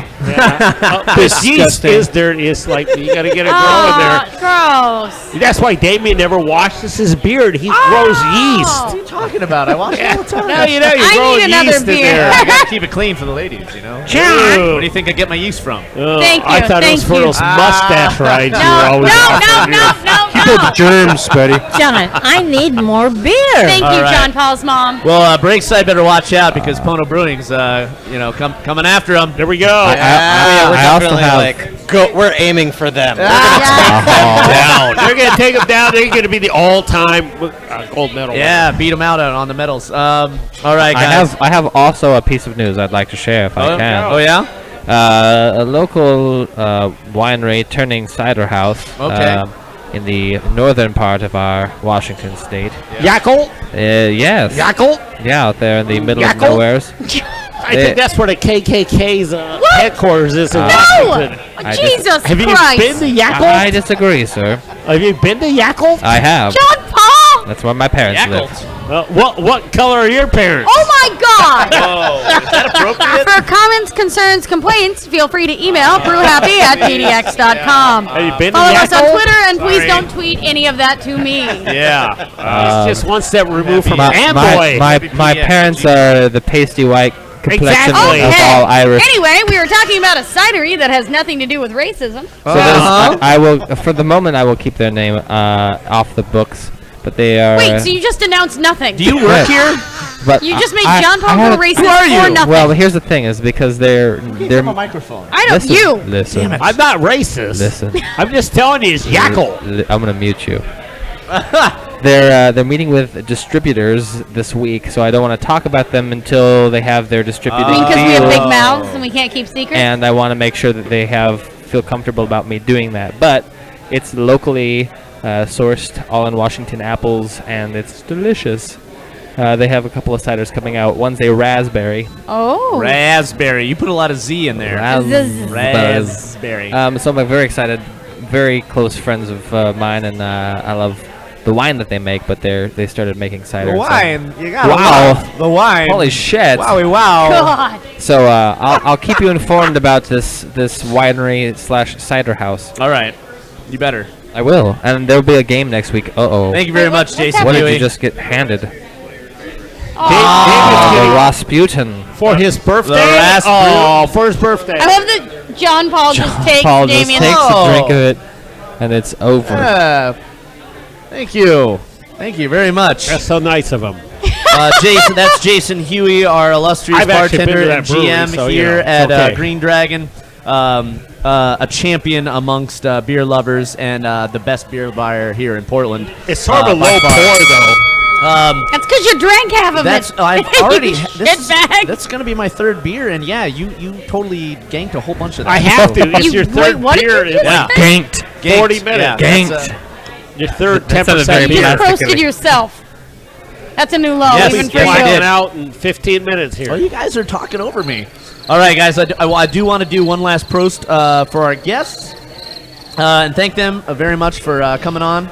This yeast is dirty. It's like you got to get it growing there. Gross. That's why Damien never washes his beard. He grows yeast. What are you talking about? I watch it all the time. No, you know, you're I growing need another yeast in beer. there. I gotta keep it clean for the ladies, you know. John! Where do you think I get my yeast from? Thank I you, thought it was thank for you. those mustache rides you were No, always offering no. Keep the germs, buddy. John, I need more beer. Thank All you, right. John Paul's mom. Well, Breakside better watch out because Pono Brewing's, coming after them. There we go. I also have. We're aiming for them. Down. They're going to take them down. They're going to be the all-time gold medal. Yeah, beat them out on the medals. All right, guys. I have also a piece of news I'd like to share if I can. Oh yeah. A local winery turning cider house. Okay. In the northern part of our Washington state. Yackle? Yes. Yackle? Yeah, out there in the middle Yackle? of nowheres. I think that's where the KKK's headquarters is in No! Washington. Jesus Have you Christ. been to Yackle? I disagree, sir. Have you been to Yackle? I have. John Paul! That's where my parents Yackle. lived. What color are your parents? Oh my God! Whoa, is that appropriate? For comments, concerns, complaints, feel free to email brewhappy@pdx.com. Have you been to Follow us on Yackle? Twitter, and please Sorry. don't tweet any of that to me. Yeah. He's just one step removed from My Amboy. parents are the pasty white complexion Exactly. of all Irish. Anyway, we were talking about a cidery that has nothing to do with racism. So I will, for the moment, I will keep their name off the books. But they are. Wait, so you just announced nothing? Do you work here? But You just made I- John Paul I go have- racist Who are you? for nothing. Well, here's the thing: is because they're a microphone. I don't. listen, You. Listen. Damn it. I'm not racist. Listen. I'm just telling you, it's Yackle. I'm gonna mute you. They're meeting with distributors this week, so I don't want to talk about them until they have their distributing I mean, because we have deal. big mouths and we can't keep secrets. And I want to make sure that they feel comfortable about me doing that. But it's locally sourced, all in Washington apples, and it's delicious. They have a couple of ciders coming out. One's a raspberry. Oh. Raspberry. You put a lot of Z in there. Raspberry. So I'm very excited. Very close friends of mine, and I love the wine that they make. But they started making cider. The wine. You got Wow. the wine. Holy shit! Wowie wow. God. So I'll keep you informed about this winery / cider house. All right. You better. I will, and there'll be a game next week. Thank you very much, Jason. What did Huey. you just get handed? David's The getting Rasputin. for his birthday. The Rasputin. Oh, for his birthday. I love that John Paul just takes Paul just Damien's. takes a drink of it, and it's over. Thank you. Thank you very much. That's so nice of him. Jason, that's Jason Huey, our illustrious I've actually been to bartender that and brewery, GM so, here it's at okay. Green Dragon. A champion amongst beer lovers and the best beer buyer here in Portland. It's sort of a by low far. pour, though. That's because you drank half of That's it. I've already. Shitbag. That's gonna be my third beer, and yeah, you totally ganked a whole bunch of that. I have to. It's your third what did beer you in just like say? Ganked. 40 minutes. Yeah, Ganked. Your third That sounded 10% very You beer. just plastic. roasted yourself. That's a new low, Yes, even for yes, I you. did. Out in 15 minutes here. Well, you guys are talking over me. All right, guys, I do want to do one last prost for our guests and thank them very much for coming on.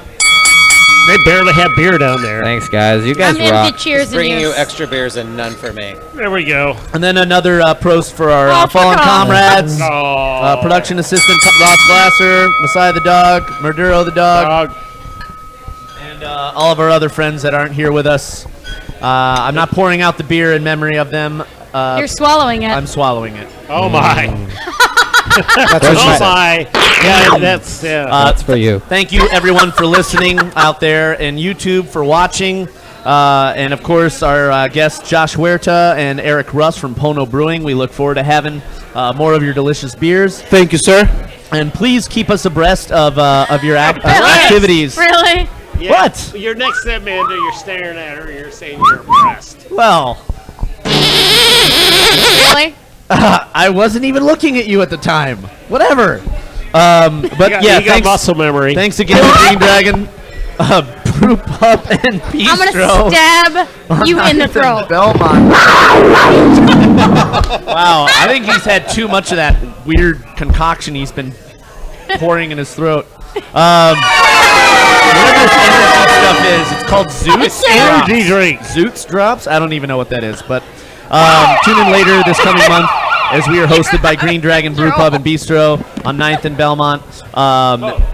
They barely have beer down there. Thanks, guys. You guys I'm rock. into cheers and Bringing you yours. extra beers and none for me. There we go. And then another prost for our Oh, fallen fuck off. comrades, Oh. production assistant Ross Glasser, Messiah the dog, Murduro the dog, and all of our other friends that aren't here with us. I'm not pouring out the beer in memory of them. You're swallowing it. I'm swallowing it. Oh, my. That's Oh, my. Yeah, that's... That's for you. Thank you, everyone, for listening out there, and YouTube for watching. And, of course, our guests, Josh Huerta and Erik Russ from Pono Brewing. We look forward to having more of your delicious beers. Thank you, sir. And please keep us abreast of your activities. Really? Yeah, What? You're next to Amanda. You're staring at her. You're saying you're impressed. Well, Really? I wasn't even looking at you at the time. Whatever. But You got thanks, muscle memory. thanks again to Green Dragon, Brew Pub, and Bistro. I'm gonna stab you in the throat. Belmont. Wow, I think he's had too much of that weird concoction he's been pouring in his throat. Whatever this energy stuff is, it's called Zoots Energy Drops. drink. Zoots Drops? I don't even know what that is, but tune in later this coming month as we are hosted by Green Dragon Brew Pub and Bistro on 9th and Belmont.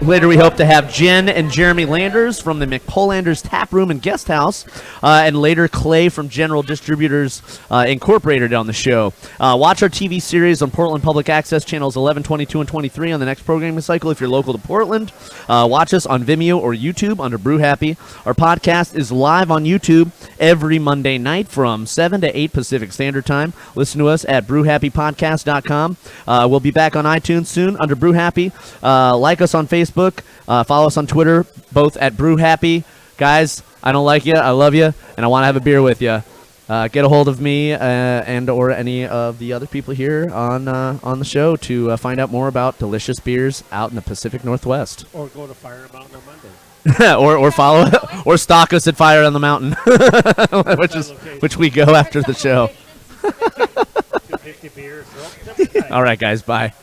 Later we hope to have Jen and Jeremy Landers from the McPolanders Tap Room and Guest House, and later Clay from General Distributors Incorporated on the show. Watch our TV series on Portland Public Access channels 11, 22, and 23 on the next programming cycle if you're local to Portland. Watch us on Vimeo or YouTube under Brew Happy. Our podcast is live on YouTube every Monday night from 7 to 8 Pacific Standard Time. Listen to us at brewhappypodcast.com. We'll be back on iTunes soon under Brew Happy. Like us on Facebook. Follow us on Twitter, both at Brew Happy. Guys, I don't like you. I love you, and I want to have a beer with you. Get a hold of me and or any of the other people here on the show to find out more about delicious beers out in the Pacific Northwest. Or go to Fire Mountain on Monday. or follow or stalk us at Fire on the Mountain, which we go after the show. 50 beers. All right, guys. Bye.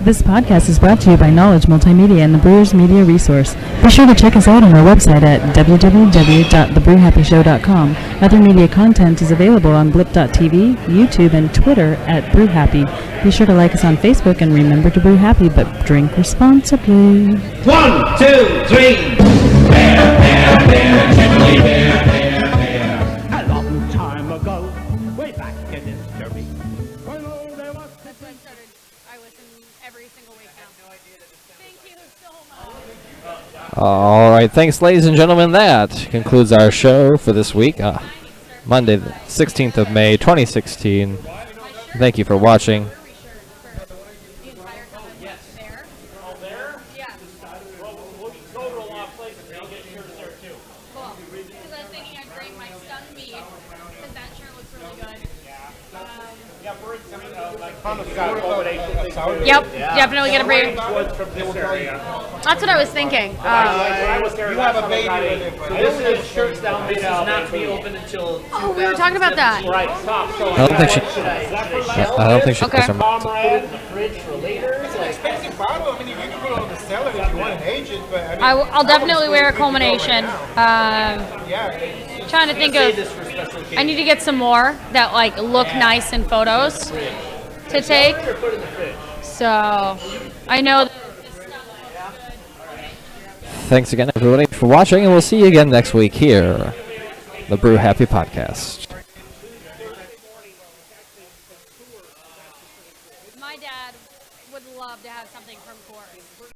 This podcast is brought to you by Knowledge Multimedia and the Brewers Media Resource. Be sure to check us out on our website at www.thebrewhappyshow.com. Other media content is available on blip.tv, YouTube, and Twitter at BrewHappy. Be sure to like us on Facebook and remember to brew happy, but drink responsibly. 1, 2, 3. Bear, bear, bear, gently bear, bear, bear. A long time ago, way back in history. When all there was to be. I listen every single week now. Thank you so much. All right, thanks, ladies and gentlemen. That concludes our show for this week, Monday, the 16th of May, 2016. Thank you for watching. Yep, definitely gonna bring. That's what I was thinking. You have a baby with it. This is shirts down made out. Not to be open until. Oh, we were talking about that. Right, stop. I don't think she. I don't think she. Okay. Comrade in the fridge for later. It's an expensive bottle. I mean, you can put it on the cellar if you want and age it, but I mean, I'll definitely wear a culmination. Trying to think of. I need to get some more that like look nice in photos to take. So I know. Thanks again, everybody, for watching, and we'll see you again next week here, the Brew Happy Podcast. my dad would love to have something from Coors.